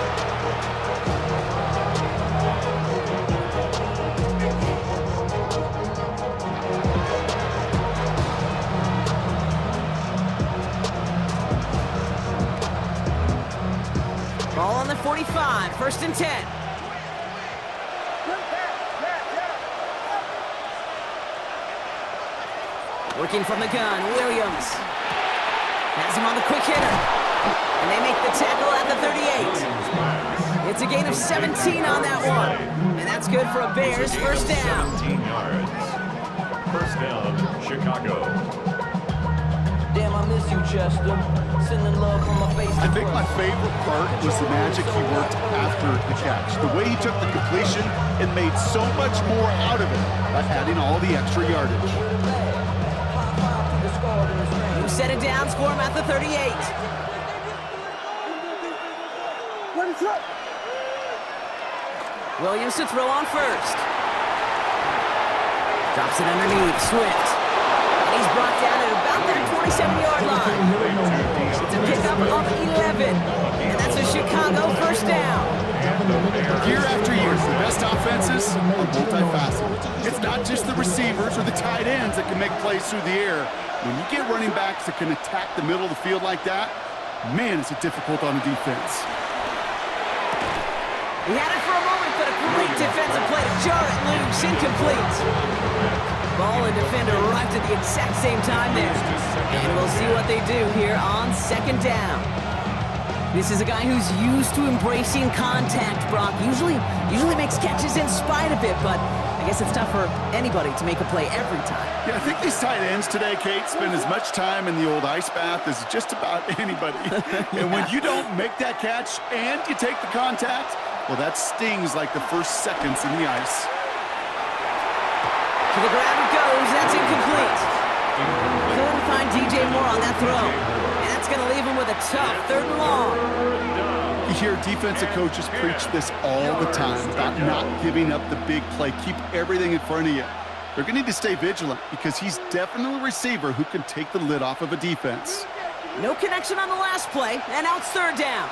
Ball on the 45, 1st and 10. Working from the gun, Williams. Has him on the quick hitter. And they make the tackle at the 38. It's a gain of 17 on that one. And that's good for a Bears 1st down. 17 yards. 1st down, Chicago. Damn, I miss you, Chester. Sending love from my face. I think my favorite part was the magic he worked after the catch. The way he took the completion and made so much more out of it by adding all the extra yardage. Who set it down for him at the 38. Williams to throw on 1st. Drops it underneath, Swift. And he's brought down at about that 27-yard line. It's a pickup of 11. And that's a Chicago first down. Year after year, the best offenses are multifaceted. It's not just the receivers or the tight ends that can make plays through the air. When you get running backs that can attack the middle of the field like that, man, is it difficult on the defense. He had it for a moment, but a great defensive play to jar it loose, incomplete. Ball and defender arrived at the exact same time there. And we'll see what they do here on second down. This is a guy who's used to embracing contact, Brock. Usually makes catches in spite of it, but I guess it's tough for anybody to make a play every time. Yeah, I think these tight ends today, Kate, spend as much time in the old ice bath as just about anybody. And when you don't make that catch and you take the contact, well, that stings like the first seconds in the ice. To the ground it goes. That's incomplete. Couldn't find DJ Moore on that throw. And that's going to leave him with a tough 3rd and long. You hear defensive coaches preach this all the time about not giving up the big play. Keep everything in front of you. They're going to need to stay vigilant because he's definitely a receiver who can take the lid off of a defense. No connection on the last play, and now it's 3rd down.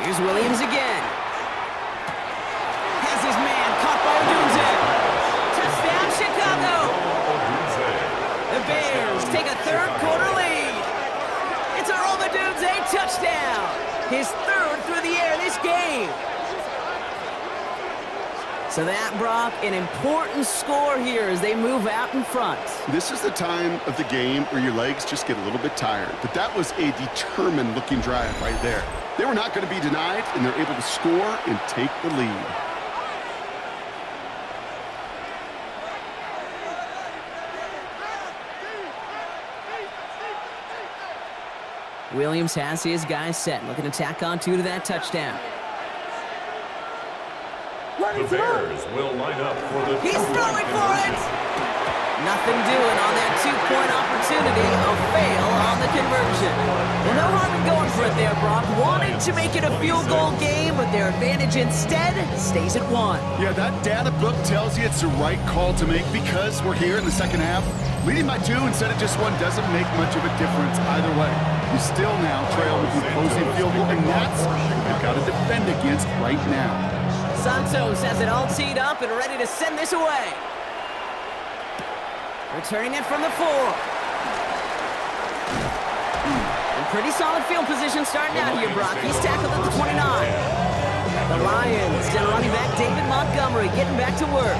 Here's Williams again. Has his man caught by Odunze. Touchdown, Chicago. The Bears take a 3rd quarter lead. It's a Rome Odunze touchdown. His 3rd through the air this game. So that, Brock, an important score here as they move out in front. This is the time of the game where your legs just get a little bit tired. But that was a determined-looking drive right there. They were not going to be denied, and they're able to score and take the lead. Williams has his guys set, looking to tack on 2 to that touchdown. The Bears will line up for the... He's throwing for it! Nothing doing on that 2-point opportunity. A fail on the conversion. Well, no harm in going for it there, Brock. Wanted to make it a field goal game, but their advantage instead stays at 1. Yeah, that data book tells you it's the right call to make because we're here in the second half. Leading by 2 instead of just 1 doesn't make much of a difference either way. You still now trail with the opposing field goal, and that's what they've got to defend against right now. Santos has it all teed up and ready to send this away. Returning it from the 4. And pretty solid field position starting out here, Brock. He's tackled at the 29. The Lions and running back David Montgomery getting back to work.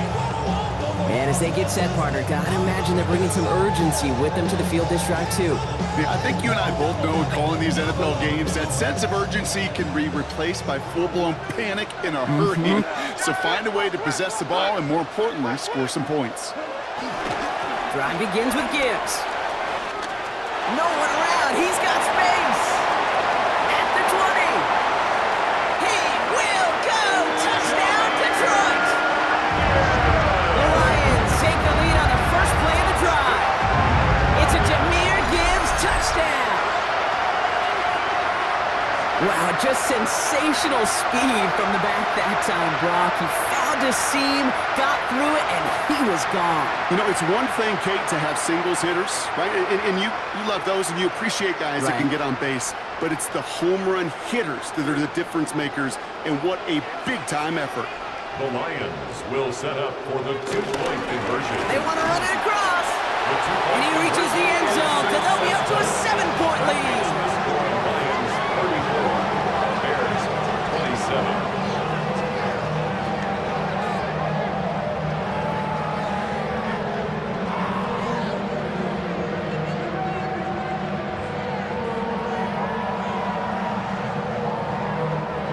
And as they get set, partner, gotta imagine they're bringing some urgency with them to the field this drive, too. Yeah, I think you and I both know in calling these NFL games that sense of urgency can be replaced by full-blown panic in a hurry. So find a way to possess the ball and, more importantly, score some points. Drive begins with Gibbs. No one around. He's got space. At the 20. He will go. Touchdown, Detroit. The Lions take the lead on the first play of the drive. It's a Jahmyr Gibbs touchdown. Wow, just sensational speed from the back that time, Brock. He found a seam, got through it, and he was gone. You know, it's one thing, Kate, to have singles hitters, right? And you love those and you appreciate guys that can get on base. But it's the home run hitters that are the difference makers, and what a big-time effort. The Lions will set up for the 2-point conversion. They want to run it across. And he reaches the end zone, so they'll be up to a 7-point lead. Lions 34, Bears 27.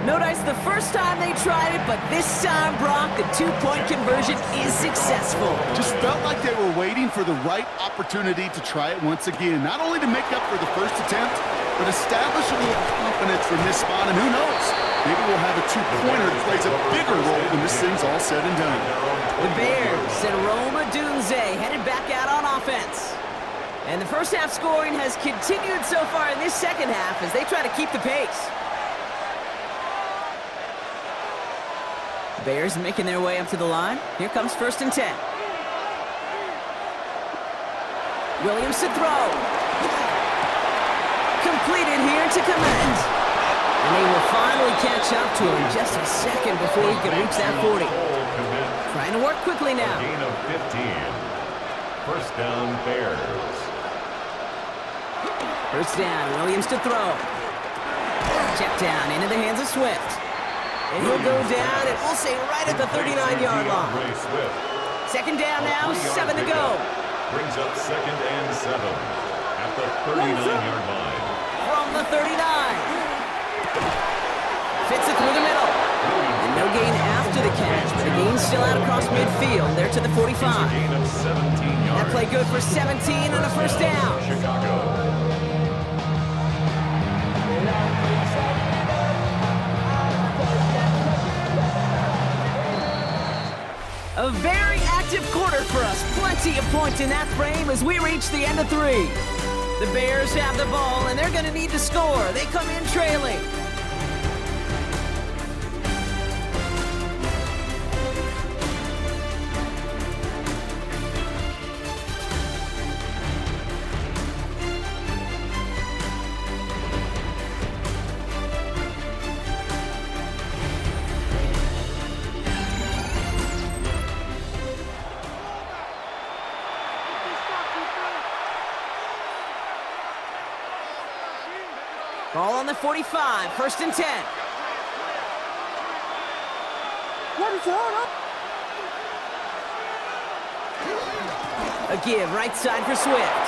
No dice the first time they tried it, but this time, Brock, the 2-point conversion is successful. Just felt like they were waiting for the right opportunity to try it once again. Not only to make up for the first attempt, but establish a little confidence from this spot. And who knows, maybe we'll have a 2-pointer that plays a bigger role when this thing's all said and done. The Bears and Rome Odunze headed back out on offense. And the first half scoring has continued so far in this second half as they try to keep the pace. Bears making their way up to the line. Here comes 1st and 10. Williams to throw. Completed here to Clement. And they will finally catch up to him just a second before he can reach that 40. Trying to work quickly now. Gain of 15. First down, Bears. First down, Williams to throw. Check down into the hands of Swift. And he'll go down, and we'll say right at the 39-yard line. Second down now, 7 to go. Brings up 2nd and 7 at the 39-yard line. From the 39. Fits it through the middle. And no gain after the catch, but a gain still out across midfield. There to the 45. Gain of 17 yards. That play good for 17 and a first down. Chicago. A very active quarter for us. Plenty of points in that frame as we reach the end of 3. The Bears have the ball, and they're going to need to score. They come in trailing. Ball on the 45, 1st and 10. A give, right side for Swift.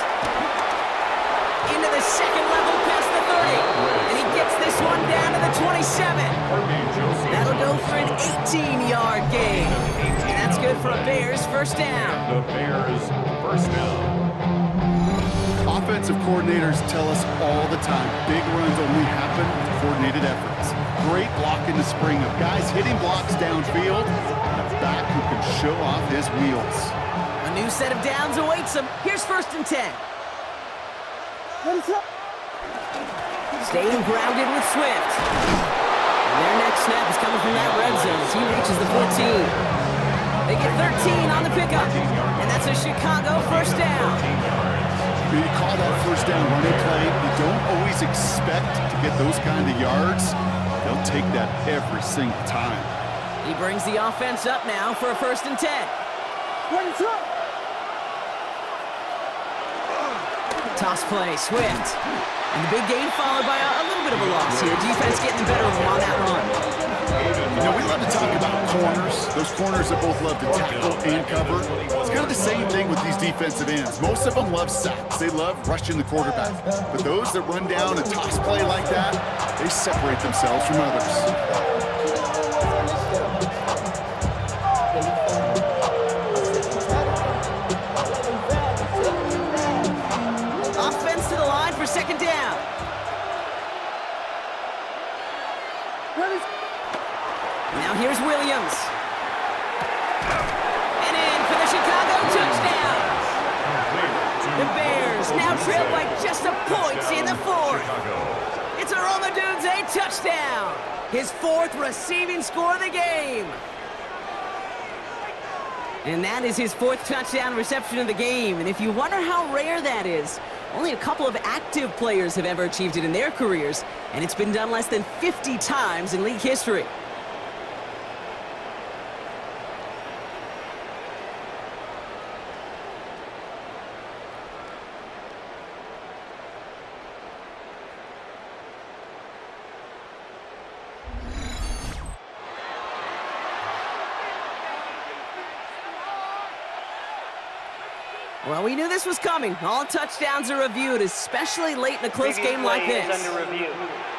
Into the second level past the 30. And he gets this one down to the 27. That'll go for an 18-yard gain. And that's good for a Bears first down. The Bears first down. Offensive coordinators tell us all the time, big runs only happen with coordinated efforts. Great block in the spring of guys hitting blocks downfield, and a back who can show off his wheels. A new set of downs awaits him. Here's 1st and 10. Staying grounded with Swift. And their next snap is coming from that red zone as he reaches the 14. They get 13 on the pickup, and that's a Chicago first down. When you call that first down running play, you don't always expect to get those kind of yards. They'll take that every single time. He brings the offense up now for a 1st and 10. Toss play, Swift. And the big gain followed by a little bit of a loss here. Defense getting the better of him on that run. You know, we love to talk about corners. Those corners that both love to tackle and cover. It's kind of the same thing with these defensive ends. Most of them love sacks. They love rushing the quarterback. But those that run down a toss play like that, they separate themselves from others. For second down. Now here's Williams. And in for the Chicago touchdown. The Bears now trail by just a point in the 4th. It's a Romadunze touchdown. His 4th receiving score of the game. And that is his 4th touchdown reception of the game. And if you wonder how rare that is, only a couple of active players have ever achieved it in their careers, and it's been done less than 50 times in league history. Well, we knew this was coming. All touchdowns are reviewed, especially late in a close game like this.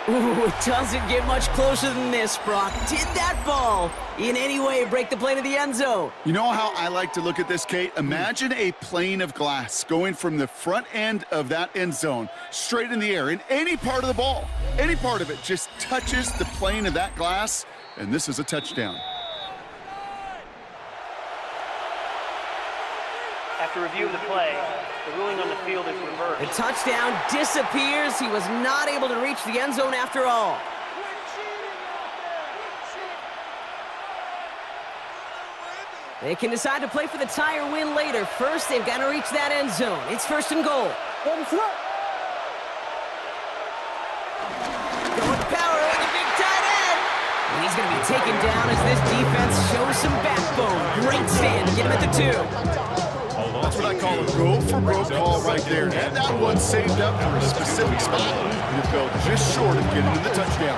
Ooh, it doesn't get much closer than this, Brock. Did that ball in any way break the plane of the end zone? You know how I like to look at this, Kate? Imagine a plane of glass going from the front end of that end zone straight in the air, and any part of the ball, any part of it just touches the plane of that glass, and this is a touchdown. After review of the play, the ruling on the field is reversed. The touchdown disappears. He was not able to reach the end zone after all. They can decide to play for the tie or win later. First, they've got to reach that end zone. It's first and goal. Going power with a big tight end. And he's going to be taken down as this defense shows some backbone. Great stand to get him at the 2. That's what I call a go-for-broke call right there. Had that one saved up for a specific spot, and it fell just short of getting to the touchdown.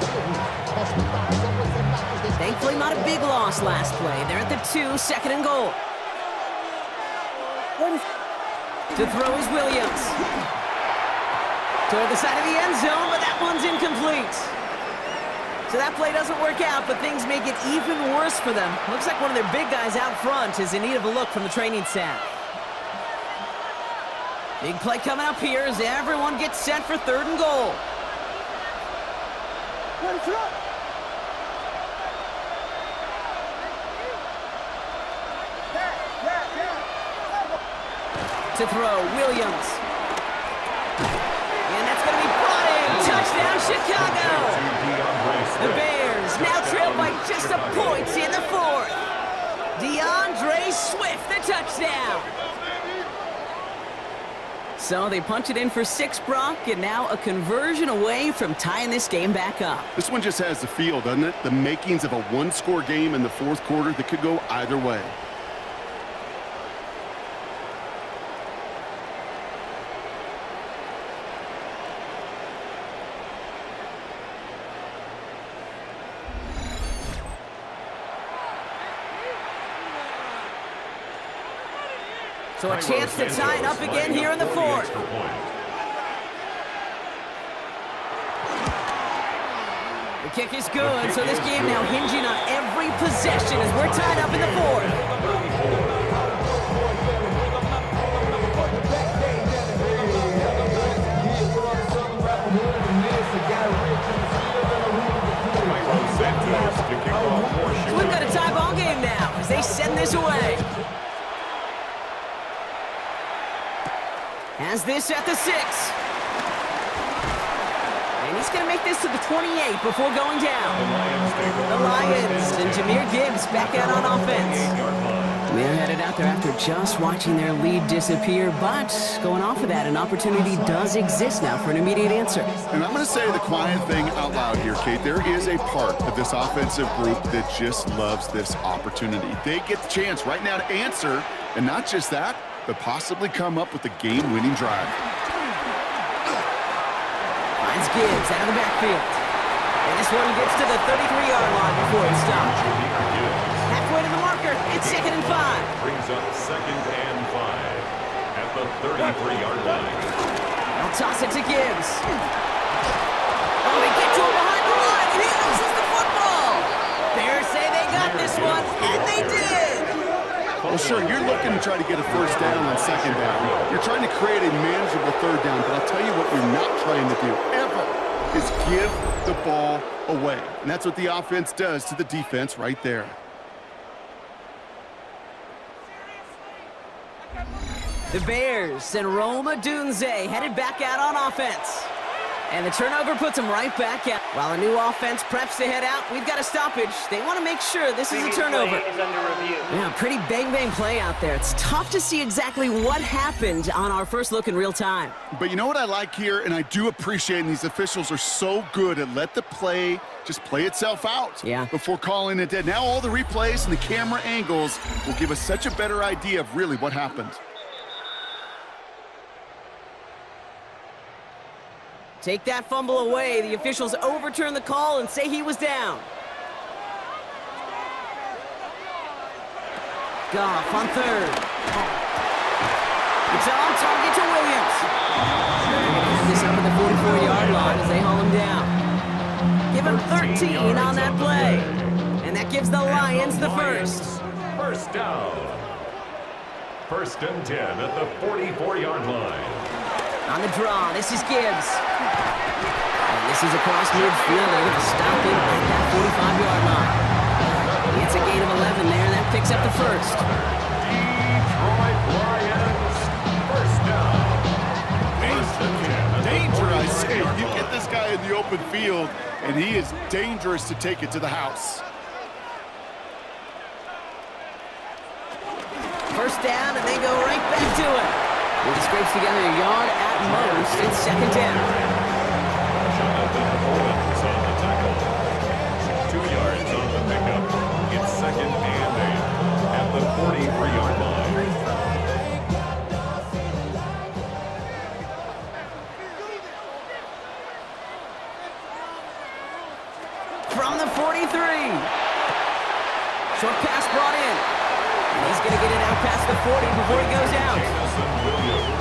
Thankfully, not a big loss last play. They're at the 2, second and goal. To throw is Williams. Toward the side of the end zone, but that one's incomplete. So that play doesn't work out, but things make it even worse for them. Looks like one of their big guys out front is in need of a look from the training staff. Big play coming up here as everyone gets set for third and goal. To throw, Williams. And that's going to be brought in. Touchdown, Chicago! The Bears now trail by just a point in the 4th. DeAndre Swift, the touchdown. So they punch it in for 6, Brock, and now a conversion away from tying this game back up. This one just has the feel, doesn't it? The makings of a one-score game in the 4th quarter that could go either way. So a chance to tie it up again here in the 4th. The kick is good, so this game now hinging on every possession as we're tied up in the 4th. So we've got a tie ball game now as they send this away. Has this at the 6. And he's going to make this to the 28 before going down. The Lions and Jahmyr Gibbs back out on offense. They're headed out there after just watching their lead disappear, but going off of that, an opportunity does exist now for an immediate answer. And I'm going to say the quiet thing out loud here, Kate. There is a part of this offensive group that just loves this opportunity. They get the chance right now to answer, and not just that, but possibly come up with a game-winning drive. Finds Gibbs out of the backfield. And this one gets to the 33-yard line before it's stopped. Halfway to the marker, it's 2nd and 5. Brings up 2nd and 5 at the 33-yard line. They'll toss it to Gibbs. Oh, they get to him behind the line, and he loses the football. Bears say they got this one, and they did. Well, sure, you're looking to try to get a first down on 2nd down. You're trying to create a manageable 3rd down, but I'll tell you what you're not trying to do, ever, is give the ball away. And that's what the offense does to the defense right there. The Bears and Rome Odunze headed back out on offense. And the turnover puts them right back out. While a new offense preps to head out, we've got a stoppage. They want to make sure this is a turnover. Play is under review. Yeah, pretty bang-bang play out there. It's tough to see exactly what happened on our first look in real time. But you know what I like here, and I do appreciate, and these officials are so good at let the play just play itself out before calling it dead. Now all the replays and the camera angles will give us such a better idea of really what happened. Take that fumble away. The officials overturn the call and say he was down. Goff on 3rd. It's on target to Williams. This up at the 44-yard line as they haul him down. Give him 13 on that play. And that gives the Lions the first. First down. 1st and 10 at the 44-yard line. On the draw, this is Gibbs. And this is across midfield. They're going to stop him at that 45-yard line. It's a gain of 11 there. That picks up the first. Detroit Lions, first down. Danger, I say. You get this guy in the open field, and he is dangerous to take it to the house. First down, and they go right back to it. He scrapes together a yard at most. It's second down. Jonathan Owens on the tackle. 2 yards on the pickup. It's second and 8 at the 43-yard line. From the 43. Short pass brought in. And he's going to get it out past the 40 before he goes out.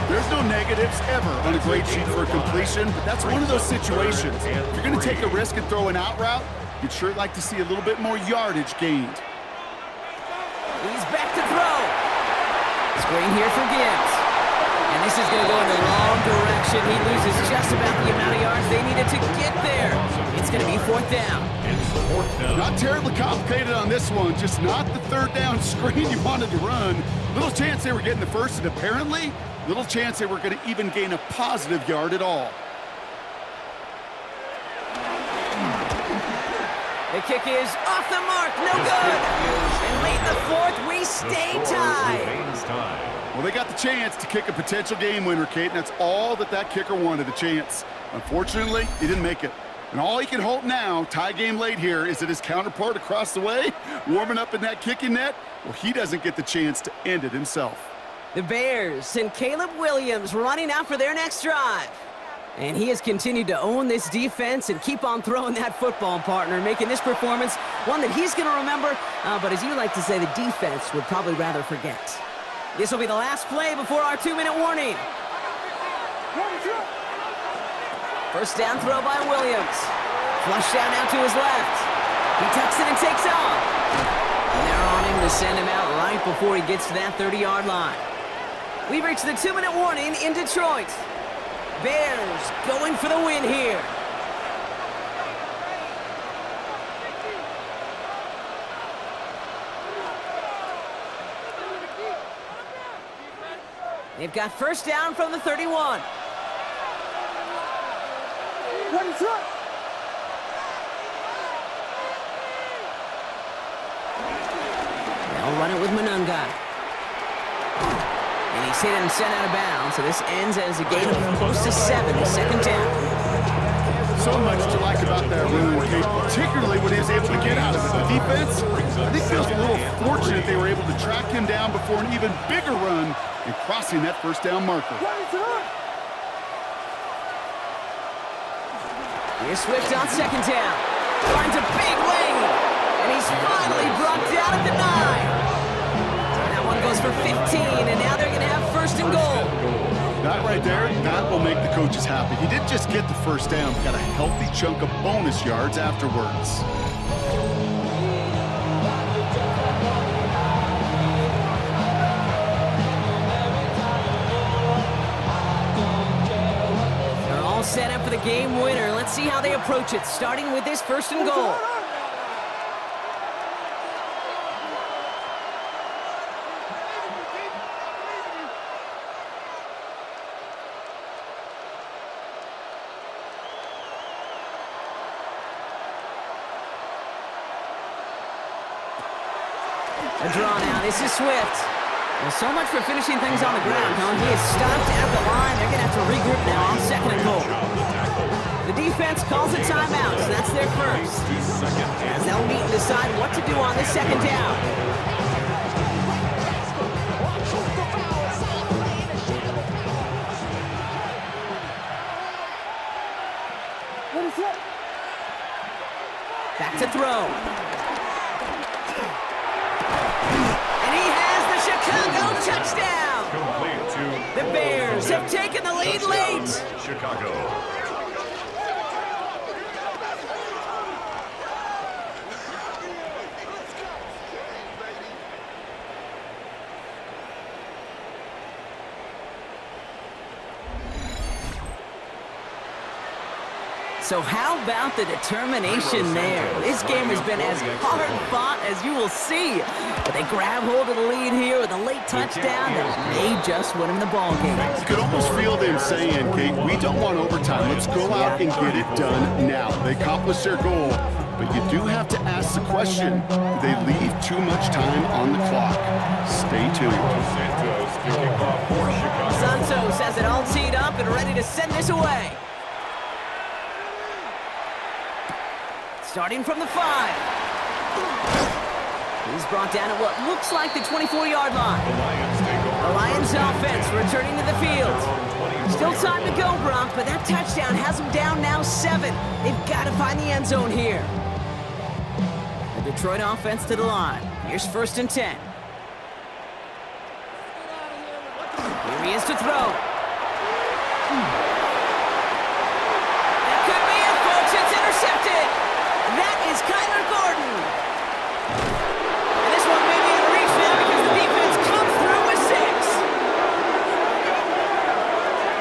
There's no negatives ever on a grade sheet for a completion, but that's one of those situations. If you're going to take a risk and throw an out route, you'd sure like to see a little bit more yardage gained. He's back to throw. Screen here for Gibbs. And this is going to go in the wrong direction. He loses just about the amount of yards they needed to get there. It's going to be fourth down. Not terribly complicated on this one, just not the third down screen you wanted to run. Little chance they were getting the first, and apparently, little chance they were going to even gain a positive yard at all. The kick is off the mark, no good. And late in the fourth, we stay tied. Well, they got the chance to kick a potential game winner, Kate, and that's all that kicker wanted, a chance. Unfortunately, he didn't make it. And all he can hope now, tie game late here, is that his counterpart across the way, warming up in that kicking net, well, he doesn't get the chance to end it himself. The Bears and Caleb Williams running out for their next drive. And he has continued to own this defense and keep on throwing that football, partner, making this performance one that he's going to remember, but as you like to say, the defense would probably rather forget. This will be the last play before our 2-minute warning. First down throw by Williams. Flush down out to his left. He tucks it and takes off. And they're on him to send him out right before he gets to that 30-yard line. We've reached the 2-minute warning in Detroit. Bears going for the win here. They've got first down from the 31. They'll run it with Monunga. And he's hit and sent out of bounds, so this ends as a gain of close to 7, second down. So much to like about that run, Kate, particularly when he was able to get out of it. The defense, I think, feels a little fortunate they were able to track him down before an even bigger run and crossing that first down marker. Here's Swift on second down. Finds a big lane. And he's finally brought down at the 9. That one goes for 15, and now they're going to have first and goal. That right there, that will make the coaches happy. He didn't just get the first down, but got a healthy chunk of bonus yards afterwards. They're all set up for the game winner. Let's see how they approach it, starting with this first and goal. A draw now. This is Swift. Well, so much for finishing things on the ground, huh? He is stopped at the line. They're going to have to regroup now on second and goal. The defense calls a timeout, so that's their first. As they'll meet and decide what to do on this second down. Back to throw. Touchdown! Complete to the Bears have taken the lead late. Chicago. So how about the determination there? This game has been as hard fought as you will see. But they grab hold of the lead here with a late touchdown that may just win them the ball game. You could almost feel them saying, Kate, we don't want overtime. Let's go out and get it done now. They accomplished their goal. But you do have to ask the question, do they leave too much time on the clock? Stay tuned. Santos to kick off for Chicago. Santos has it all teed up and ready to send this away. Starting from the 5. He's brought down at what looks like the 24-yard line. The Lions take over. The Lions offense returning to the field. Still time to go, Brock, but that touchdown has them down now 7. They've got to find the end zone here. The Detroit offense to the line. Here's 1st and 10. Here he is to throw. That could be it, folks. It's intercepted. That is Kyler Gordon. And this one may be in reach now because the defense comes through with 6.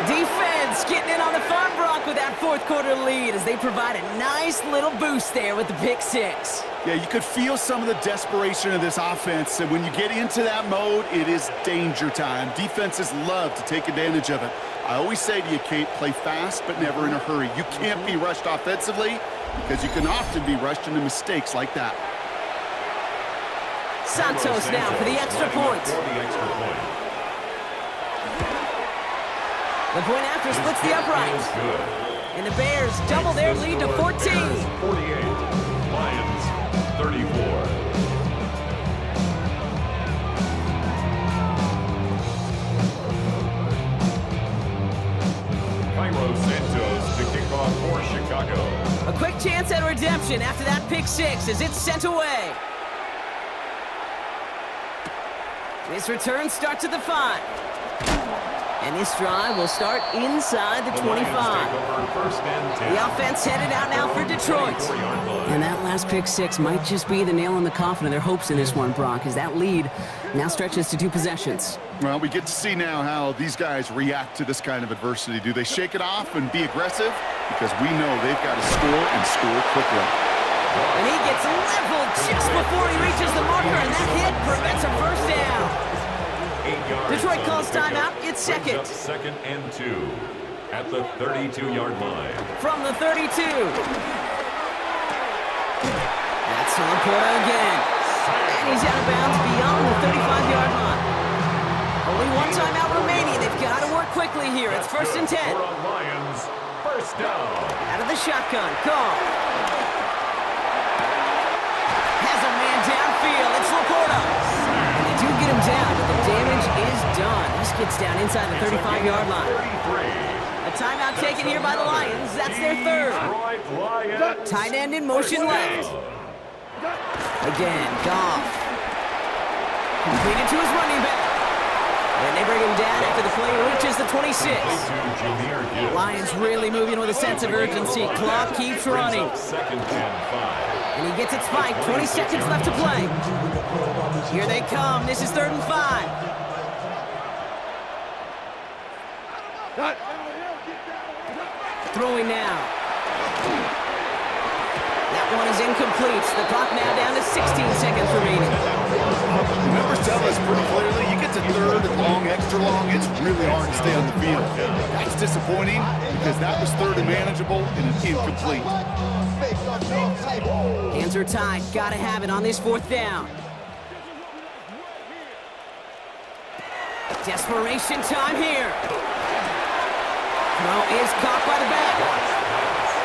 Defense getting in on the fun, Brock, with that 4th quarter lead as they provide a nice little boost there with the pick 6. Yeah, you could feel some of the desperation of this offense, and when you get into that mode, it is danger time. Defenses love to take advantage of it. I always say to you, Kate, play fast but never in a hurry. You can't be rushed offensively because you can often be rushed into mistakes like that. Santos now for the extra point. The point after splits the upright. And the Bears double their lead to 14. 48. Lions 34. Cairo Santos to kick off for Chicago. A quick chance at redemption after that pick 6 as it's sent away. This return starts at the 5. And this drive will start inside the 25. The offense headed out now for Detroit. And that last pick 6 might just be the nail in the coffin of their hopes in this one, Brock, as that lead now stretches to 2 possessions. Well, we get to see now how these guys react to this kind of adversity. Do they shake it off and be aggressive? Because we know they've got to score and score quickly. And he gets leveled just before he reaches the marker, and that hit prevents a first down. Detroit calls timeout. It's 2nd. 2nd and 2 at the 32-yard line. From the 32. That's Laporta again. And he's out of bounds beyond the 35-yard line. Only one timeout remaining. They've got to work quickly here. It's 1st and 10. Lions, first down. Out of the shotgun. Call. Has a man downfield. It's Laporta. And they do get him down, but the damage is done. This gets down inside the 35-yard line. A timeout taken here by the Lions. That's their 3rd. Tight end in motion left. Again, Goff. Completed to his running back. And they bring him down after the play reaches the 26. Lions really moving with a sense of urgency. Clock keeps running. 2nd and 5. And he gets it spiked. 20 seconds left to play. Here they come. This is 3rd and 5. Throwing now. That one is incomplete. The clock now down to 16 seconds remaining. The numbers tell us pretty clearly, you get to 3rd and long, extra long, it's really hard to stay on the field. That's disappointing because that was 3rd and manageable and it's incomplete. Hands are tied. Gotta have it on this 4th down. Desperation time here. Throw is caught by the back.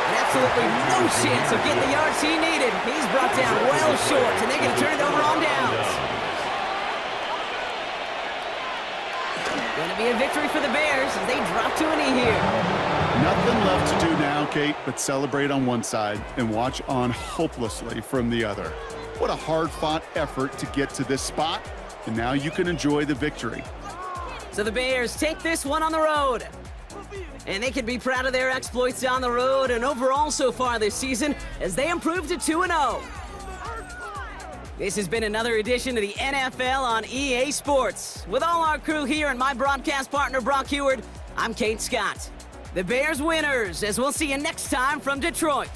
And absolutely no chance of getting the yards he needed. He's brought down well short, and they're going to turn it over on downs. Going to be a victory for the Bears as they drop to a knee here. Nothing left to do now, Kate, but celebrate on one side and watch on hopelessly from the other. What a hard-fought effort to get to this spot, and now you can enjoy the victory. So the Bears take this one on the road. And they can be proud of their exploits on the road and overall so far this season as they improve to 2-0. This has been another edition of the NFL on EA Sports. With all our crew here and my broadcast partner, Brock Huard, I'm Kate Scott. The Bears winners, as we'll see you next time from Detroit.